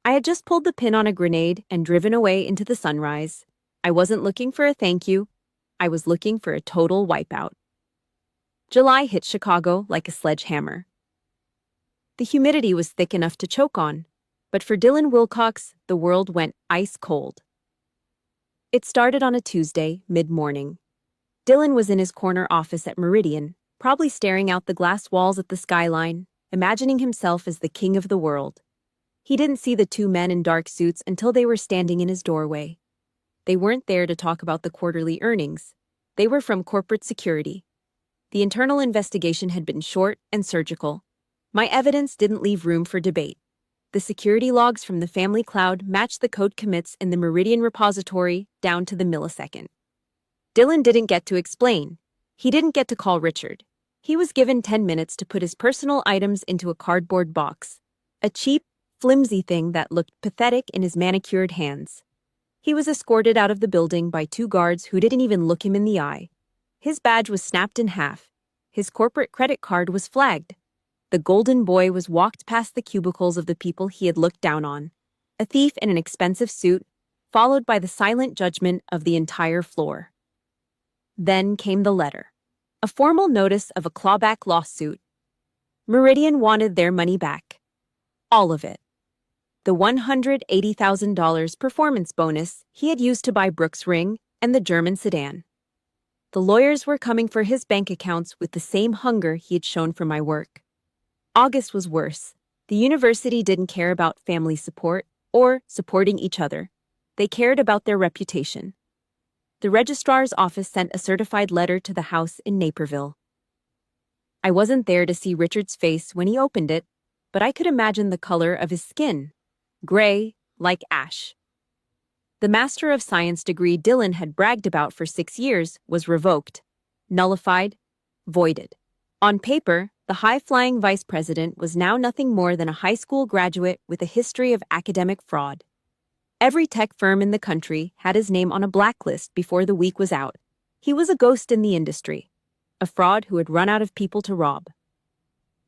I had just pulled the pin on a grenade and driven away into the sunrise. I wasn't looking for a thank you. I was looking for a total wipeout. July hit Chicago like a sledgehammer. The humidity was thick enough to choke on, but for Dylan Wilcox, the world went ice cold. It started on a Tuesday, mid-morning. Dylan was in his corner office at Meridian, probably staring out the glass walls at the skyline, imagining himself as the king of the world. He didn't see the 2 men in dark suits until they were standing in his doorway. They weren't there to talk about the quarterly earnings. They were from corporate security. The internal investigation had been short and surgical. My evidence didn't leave room for debate. The security logs from the family cloud matched the code commits in the Meridian repository down to the millisecond. Dylan didn't get to explain. He didn't get to call Richard. He was given 10 minutes to put his personal items into a cardboard box, a cheap, flimsy thing that looked pathetic in his manicured hands. He was escorted out of the building by 2 guards who didn't even look him in the eye. His badge was snapped in half. His corporate credit card was flagged. The golden boy was walked past the cubicles of the people he had looked down on, a thief in an expensive suit, followed by the silent judgment of the entire floor. Then came the letter. A formal notice of a clawback lawsuit. Meridian wanted their money back. All of it. The $180,000 performance bonus he had used to buy Brooke's ring and the German sedan. The lawyers were coming for his bank accounts with the same hunger he had shown for my work. August was worse. The university didn't care about family support or supporting each other. They cared about their reputation. The registrar's office sent a certified letter to the house in Naperville. I wasn't there to see Richard's face when he opened it, but I could imagine the color of his skin. Gray, like ash. The Master of Science degree Dylan had bragged about for 6 years was revoked, nullified, voided. On paper, the high-flying vice president was now nothing more than a high school graduate with a history of academic fraud. Every tech firm in the country had his name on a blacklist before the week was out. He was a ghost in the industry, a fraud who had run out of people to rob.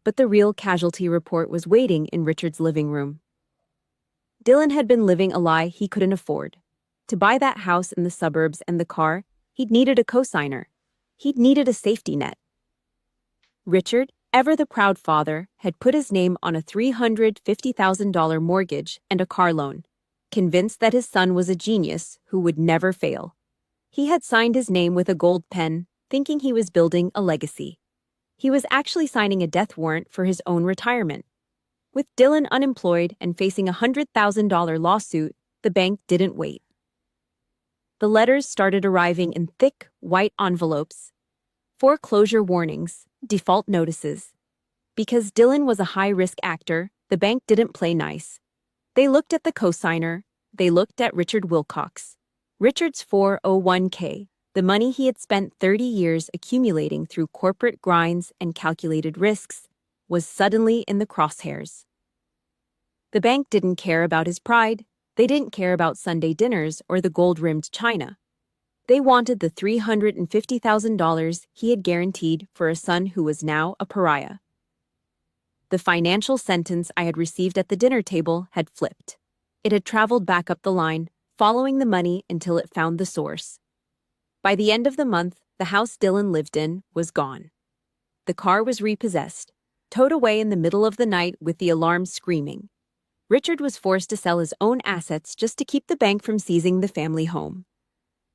But the real casualty report was waiting in Richard's living room. Dylan had been living a lie he couldn't afford. To buy that house in the suburbs and the car, he'd needed a cosigner. He'd needed a safety net. Richard, ever the proud father, had put his name on a $350,000 mortgage and a car loan, convinced that his son was a genius who would never fail. He had signed his name with a gold pen, thinking he was building a legacy. He was actually signing a death warrant for his own retirement. With Dylan unemployed and facing a $100,000 lawsuit, the bank didn't wait. The letters started arriving in thick, white envelopes. Foreclosure warnings, default notices. Because Dylan was a high-risk actor, the bank didn't play nice. They looked at the cosigner. They looked at Richard Wilcox. Richard's 401k, the money he had spent 30 years accumulating through corporate grinds and calculated risks, was suddenly in the crosshairs. The bank didn't care about his pride. They didn't care about Sunday dinners or the gold-rimmed china. They wanted the $350,000 he had guaranteed for a son who was now a pariah. The financial sentence I had received at the dinner table had flipped. It had traveled back up the line, following the money until it found the source. By the end of the month, the house Dylan lived in was gone. The car was repossessed, towed away in the middle of the night with the alarm screaming. Richard was forced to sell his own assets just to keep the bank from seizing the family home.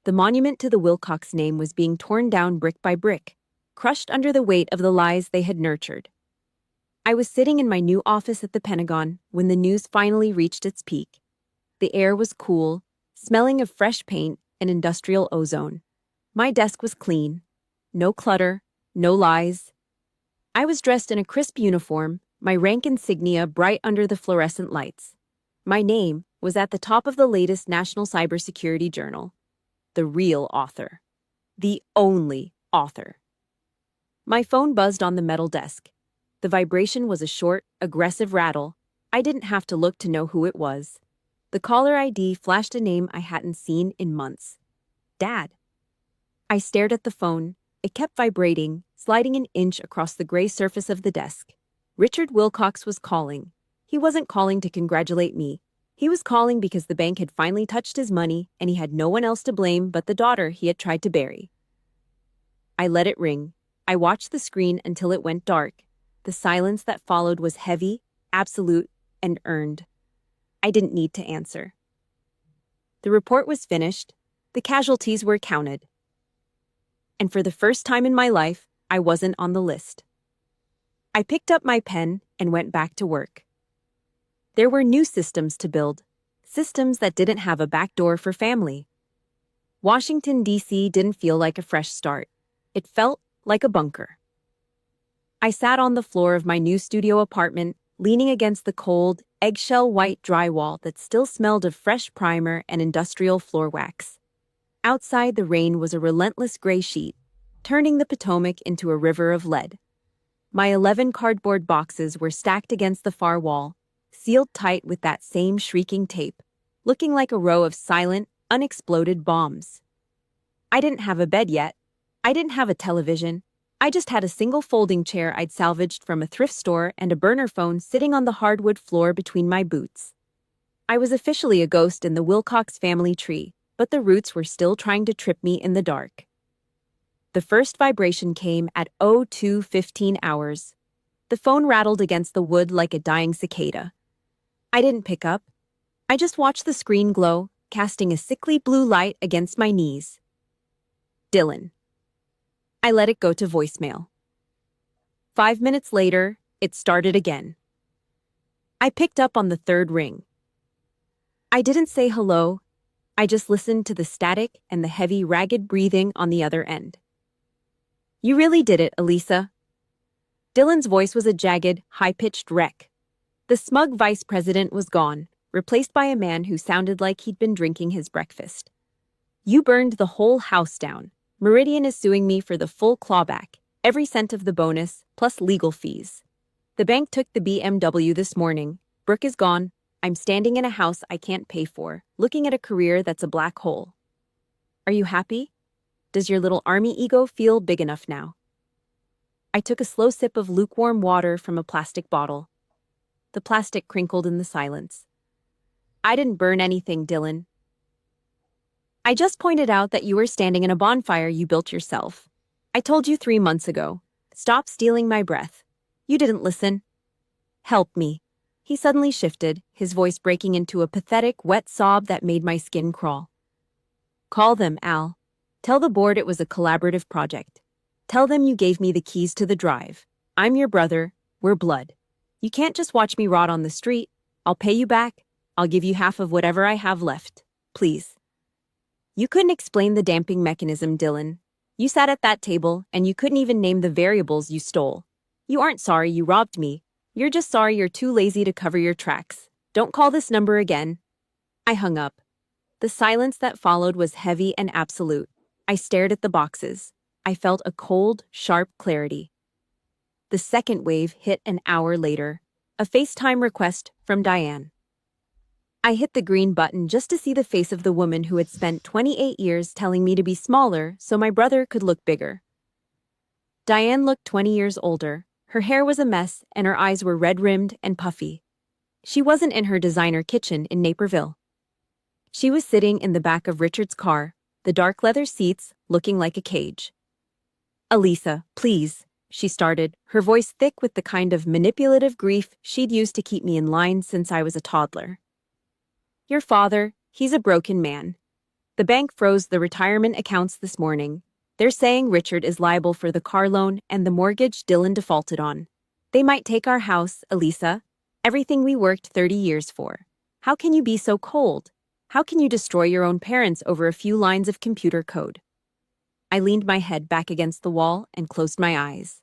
The monument to the Wilcox name was being torn down brick by brick, crushed under the weight of the lies they had nurtured. I was sitting in my new office at the Pentagon when the news finally reached its peak. The air was cool, smelling of fresh paint and industrial ozone. My desk was clean. No clutter, no lies. I was dressed in a crisp uniform, my rank insignia bright under the fluorescent lights. My name was at the top of the latest National Cybersecurity Journal. The real author. The only author. My phone buzzed on the metal desk. The vibration was a short, aggressive rattle. I didn't have to look to know who it was. The caller ID flashed a name I hadn't seen in months. Dad. I stared at the phone. It kept vibrating, sliding an inch across the gray surface of the desk. Richard Wilcox was calling. He wasn't calling to congratulate me. He was calling because the bank had finally touched his money and he had no one else to blame but the daughter he had tried to bury. I let it ring. I watched the screen until it went dark. The silence that followed was heavy, absolute, and earned. I didn't need to answer. The report was finished. The casualties were counted. And for the first time in my life, I wasn't on the list. I picked up my pen and went back to work. There were new systems to build, systems that didn't have a back door for family. Washington, D.C. didn't feel like a fresh start. It felt like a bunker. I sat on the floor of my new studio apartment, leaning against the cold, eggshell white drywall that still smelled of fresh primer and industrial floor wax. Outside, the rain was a relentless gray sheet, turning the Potomac into a river of lead. My 11 cardboard boxes were stacked against the far wall, sealed tight with that same shrieking tape, looking like a row of silent, unexploded bombs. I didn't have a bed yet. I didn't have a television. I just had a single folding chair I'd salvaged from a thrift store and a burner phone sitting on the hardwood floor between my boots. I was officially a ghost in the Wilcox family tree, but the roots were still trying to trip me in the dark. The first vibration came at 02:15 hours. The phone rattled against the wood like a dying cicada. I didn't pick up. I just watched the screen glow, casting a sickly blue light against my knees. Dylan. I let it go to voicemail. 5 minutes later, it started again. I picked up on the third ring. I didn't say hello. I just listened to the static and the heavy, ragged breathing on the other end. You really did it, Elisa. Dylan's voice was a jagged, high-pitched wreck. The smug vice president was gone, replaced by a man who sounded like he'd been drinking his breakfast. You burned the whole house down. Meridian is suing me for the full clawback, every cent of the bonus, plus legal fees. The bank took the BMW this morning. Brooke is gone. I'm standing in a house I can't pay for, looking at a career that's a black hole. Are you happy? Does your little army ego feel big enough now? I took a slow sip of lukewarm water from a plastic bottle. The plastic crinkled in the silence. I didn't burn anything, Dylan. I just pointed out that you were standing in a bonfire you built yourself. I told you 3 months ago. Stop stealing my breath. You didn't listen. Help me. He suddenly shifted, his voice breaking into a pathetic, wet sob that made my skin crawl. Call them, Al. Tell the board it was a collaborative project. Tell them you gave me the keys to the drive. I'm your brother. We're blood. You can't just watch me rot on the street. I'll pay you back. I'll give you half of whatever I have left. Please. You couldn't explain the damping mechanism, Dylan. You sat at that table, and you couldn't even name the variables you stole. You aren't sorry you robbed me. You're just sorry you're too lazy to cover your tracks. Don't call this number again. I hung up. The silence that followed was heavy and absolute. I stared at the boxes. I felt a cold, sharp clarity. The second wave hit an hour later. A FaceTime request from Diane. I hit the green button just to see the face of the woman who had spent 28 years telling me to be smaller so my brother could look bigger. Diane looked 20 years older. Her hair was a mess and her eyes were red-rimmed and puffy. She wasn't in her designer kitchen in Naperville. She was sitting in the back of Richard's car, the dark leather seats looking like a cage. "Elisa, please," she started, her voice thick with the kind of manipulative grief she'd used to keep me in line since I was a toddler. "Your father, he's a broken man. The bank froze the retirement accounts this morning. They're saying Richard is liable for the car loan and the mortgage Dylan defaulted on. They might take our house, Elisa, everything we worked 30 years for. How can you be so cold? How can you destroy your own parents over a few lines of computer code?" I leaned my head back against the wall and closed my eyes.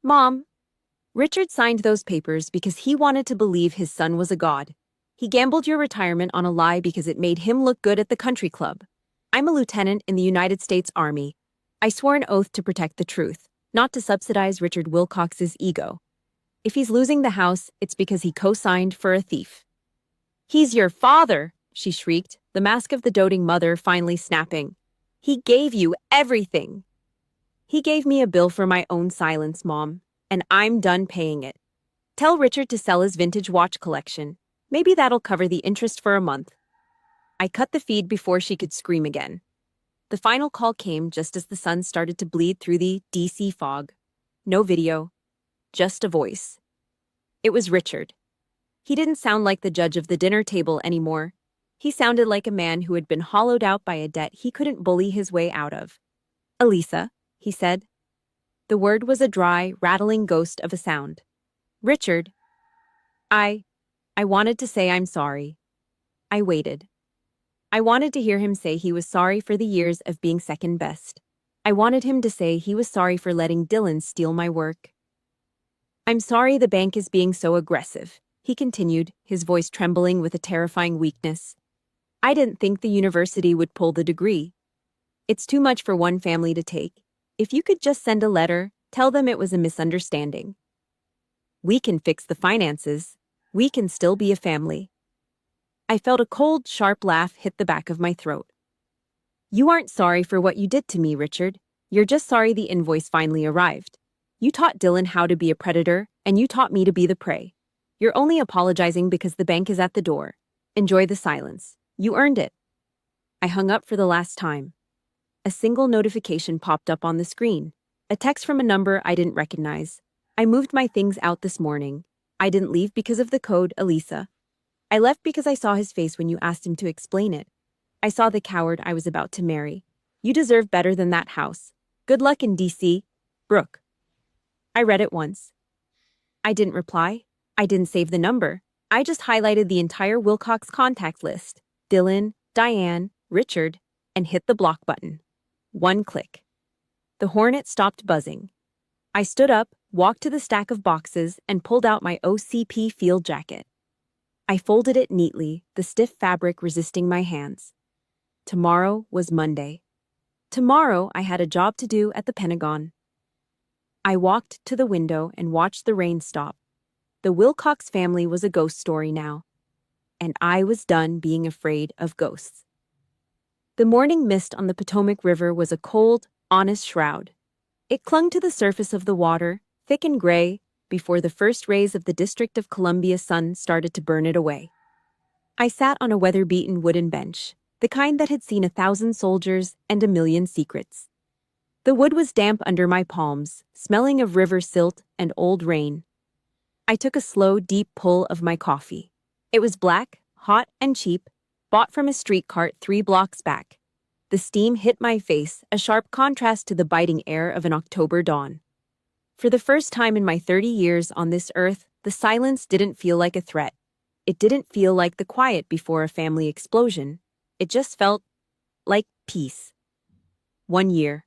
"Mom, Richard signed those papers because he wanted to believe his son was a god. He gambled your retirement on a lie because it made him look good at the country club. I'm a lieutenant in the United States Army. I swore an oath to protect the truth, not to subsidize Richard Wilcox's ego. If he's losing the house, it's because he co-signed for a thief." "He's your father," she shrieked, the mask of the doting mother finally snapping. "He gave you everything." "He gave me a bill for my own silence, Mom, and I'm done paying it. Tell Richard to sell his vintage watch collection. Maybe that'll cover the interest for a month." I cut the feed before she could scream again. The final call came just as the sun started to bleed through the DC fog. No video, just a voice. It was Richard. He didn't sound like the judge of the dinner table anymore. He sounded like a man who had been hollowed out by a debt he couldn't bully his way out of. "Elisa," he said. The word was a dry, rattling ghost of a sound. "Richard, I wanted to say I'm sorry." I waited. I wanted to hear him say he was sorry for the years of being second best. I wanted him to say he was sorry for letting Dylan steal my work. "I'm sorry the bank is being so aggressive," he continued, his voice trembling with a terrifying weakness. "I didn't think the university would pull the degree. It's too much for one family to take. If you could just send a letter, tell them it was a misunderstanding. We can fix the finances. We can still be a family." I felt a cold, sharp laugh hit the back of my throat. "You aren't sorry for what you did to me, Richard. You're just sorry the invoice finally arrived. You taught Dylan how to be a predator, and you taught me to be the prey. You're only apologizing because the bank is at the door. Enjoy the silence. You earned it." I hung up for the last time. A single notification popped up on the screen. A text from a number I didn't recognize. "I moved my things out this morning. I didn't leave because of the code, Elisa. I left because I saw his face when you asked him to explain it. I saw the coward I was about to marry. You deserve better than that house. Good luck in DC. Brooke." I read it once. I didn't reply. I didn't save the number. I just highlighted the entire Wilcox contact list, Dylan, Diane, Richard, and hit the block button. One click. The hornet stopped buzzing. I stood up, walked to the stack of boxes, and pulled out my OCP field jacket. I folded it neatly, the stiff fabric resisting my hands. Tomorrow was Monday. Tomorrow I had a job to do at the Pentagon. I walked to the window and watched the rain stop. The Wilcox family was a ghost story now, and I was done being afraid of ghosts. The morning mist on the Potomac River was a cold, honest shroud. It clung to the surface of the water, thick and gray, before the first rays of the District of Columbia sun started to burn it away. I sat on a weather-beaten wooden bench, the kind that had seen 1,000 soldiers and 1,000,000 secrets. The wood was damp under my palms, smelling of river silt and old rain. I took a slow, deep pull of my coffee. It was black, hot, and cheap, bought from a street cart 3 blocks back. The steam hit my face, a sharp contrast to the biting air of an October dawn. For the first time in my 30 years on this earth, the silence didn't feel like a threat. It didn't feel like the quiet before a family explosion. It just felt like peace. 1 year.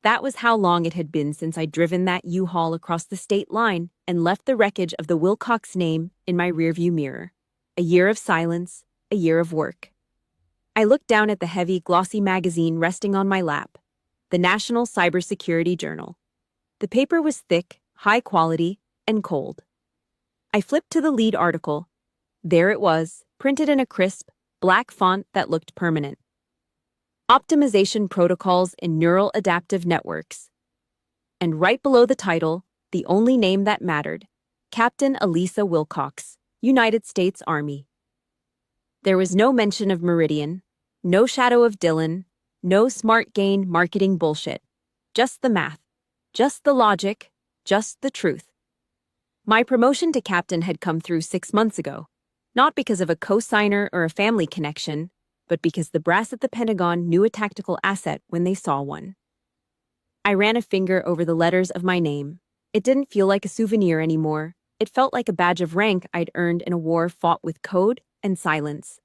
That was how long it had been since I'd driven that U-Haul across the state line and left the wreckage of the Wilcox name in my rearview mirror. A year of silence, a year of work. I looked down at the heavy, glossy magazine resting on my lap, the National Cybersecurity Journal. The paper was thick, high quality, and cold. I flipped to the lead article. There it was, printed in a crisp, black font that looked permanent. Optimization Protocols in Neural Adaptive Networks. And right below the title, the only name that mattered, Captain Elisa Wilcox, United States Army. There was no mention of Meridian, No shadow of Dylan, no smart gain marketing bullshit. Just the math, just the logic, just the truth. My promotion to captain had come through 6 months ago, not because of a co-signer or a family connection, but because the brass at the Pentagon knew a tactical asset when they saw one. I ran a finger over the letters of my name. It didn't feel like a souvenir anymore. It felt like a badge of rank I'd earned in a war fought with code and silence.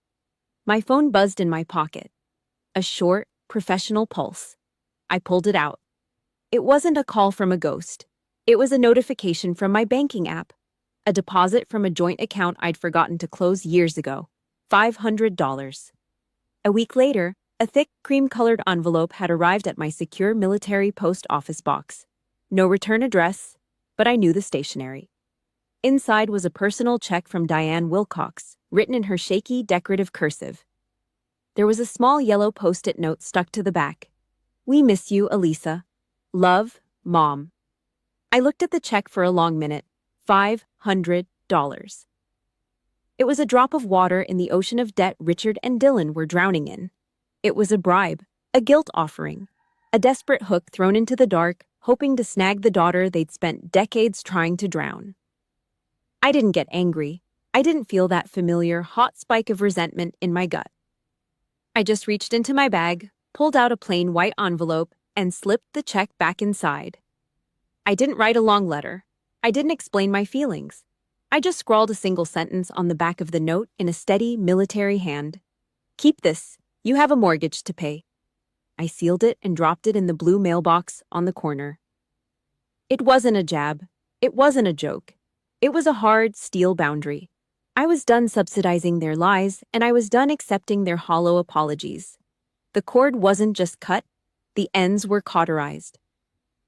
My phone buzzed in my pocket. A short, professional pulse. I pulled it out. It wasn't a call from a ghost. It was a notification from my banking app. A deposit from a joint account I'd forgotten to close years ago. $500. A week later, a thick, cream-colored envelope had arrived at my secure military post office box. No return address, but I knew the stationery. Inside was a personal check from Diane Wilcox, written in her shaky, decorative cursive. There was a small yellow post-it note stuck to the back. "We miss you, Elisa. Love, Mom." I looked at the check for a long minute. $500. It was a drop of water in the ocean of debt Richard and Dylan were drowning in. It was a bribe, a guilt offering, a desperate hook thrown into the dark, hoping to snag the daughter they'd spent decades trying to drown. I didn't get angry. I didn't feel that familiar, hot spike of resentment in my gut. I just reached into my bag, pulled out a plain white envelope, and slipped the check back inside. I didn't write a long letter. I didn't explain my feelings. I just scrawled a single sentence on the back of the note in a steady, military hand. "Keep this. You have a mortgage to pay." I sealed it and dropped it in the blue mailbox on the corner. It wasn't a jab. It wasn't a joke. It was a hard, steel boundary. I was done subsidizing their lies, and I was done accepting their hollow apologies. The cord wasn't just cut, the ends were cauterized.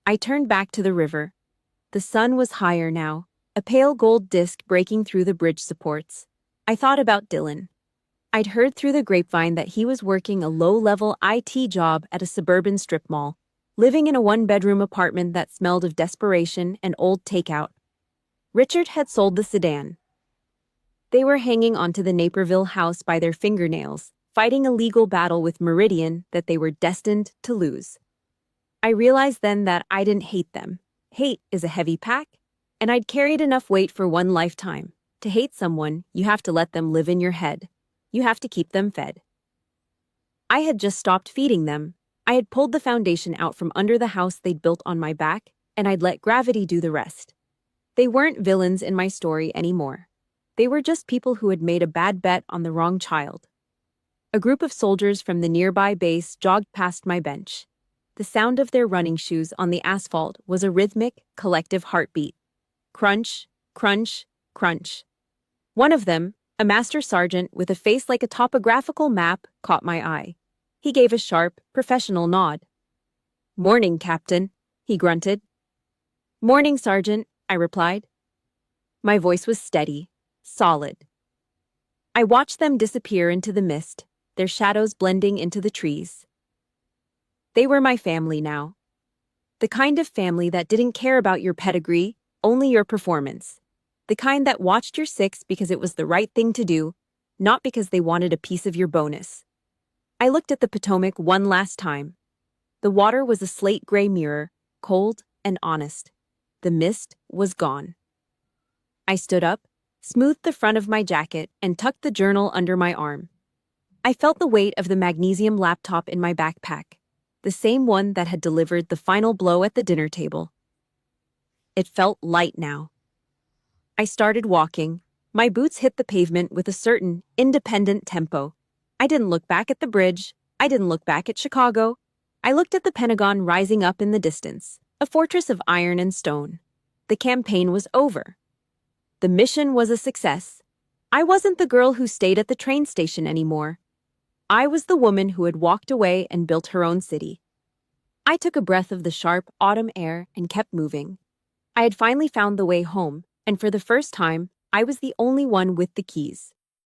I turned back to the river. The sun was higher now, a pale gold disk breaking through the bridge supports. I thought about Dylan. I'd heard through the grapevine that he was working a low-level IT job at a suburban strip mall, living in a one-bedroom apartment that smelled of desperation and old takeout. Richard had sold the sedan. They were hanging onto the Naperville house by their fingernails, fighting a legal battle with Meridian that they were destined to lose. I realized then that I didn't hate them. Hate is a heavy pack, and I'd carried enough weight for one lifetime. To hate someone, you have to let them live in your head. You have to keep them fed. I had just stopped feeding them. I had pulled the foundation out from under the house they'd built on my back, and I'd let gravity do the rest. They weren't villains in my story anymore. They were just people who had made a bad bet on the wrong child. A group of soldiers from the nearby base jogged past my bench. The sound of their running shoes on the asphalt was a rhythmic, collective heartbeat. Crunch, crunch, crunch. One of them, a master sergeant with a face like a topographical map, caught my eye. He gave a sharp, professional nod. "Morning, Captain," he grunted. "Morning, Sergeant," I replied. My voice was steady, solid. I watched them disappear into the mist, their shadows blending into the trees. They were my family now. The kind of family that didn't care about your pedigree, only your performance. The kind that watched your six because it was the right thing to do, not because they wanted a piece of your bonus. I looked at the Potomac one last time. The water was a slate gray mirror, cold and honest. The mist was gone. I stood up, smoothed the front of my jacket, and tucked the journal under my arm. I felt the weight of the magnesium laptop in my backpack, the same one that had delivered the final blow at the dinner table. It felt light now. I started walking. My boots hit the pavement with a certain, independent tempo. I didn't look back at the bridge. I didn't look back at Chicago. I looked at the Pentagon rising up in the distance, a fortress of iron and stone. The campaign was over. The mission was a success. I wasn't the girl who stayed at the train station anymore. I was the woman who had walked away and built her own city. I took a breath of the sharp autumn air and kept moving. I had finally found the way home, and for the first time, I was the only one with the keys.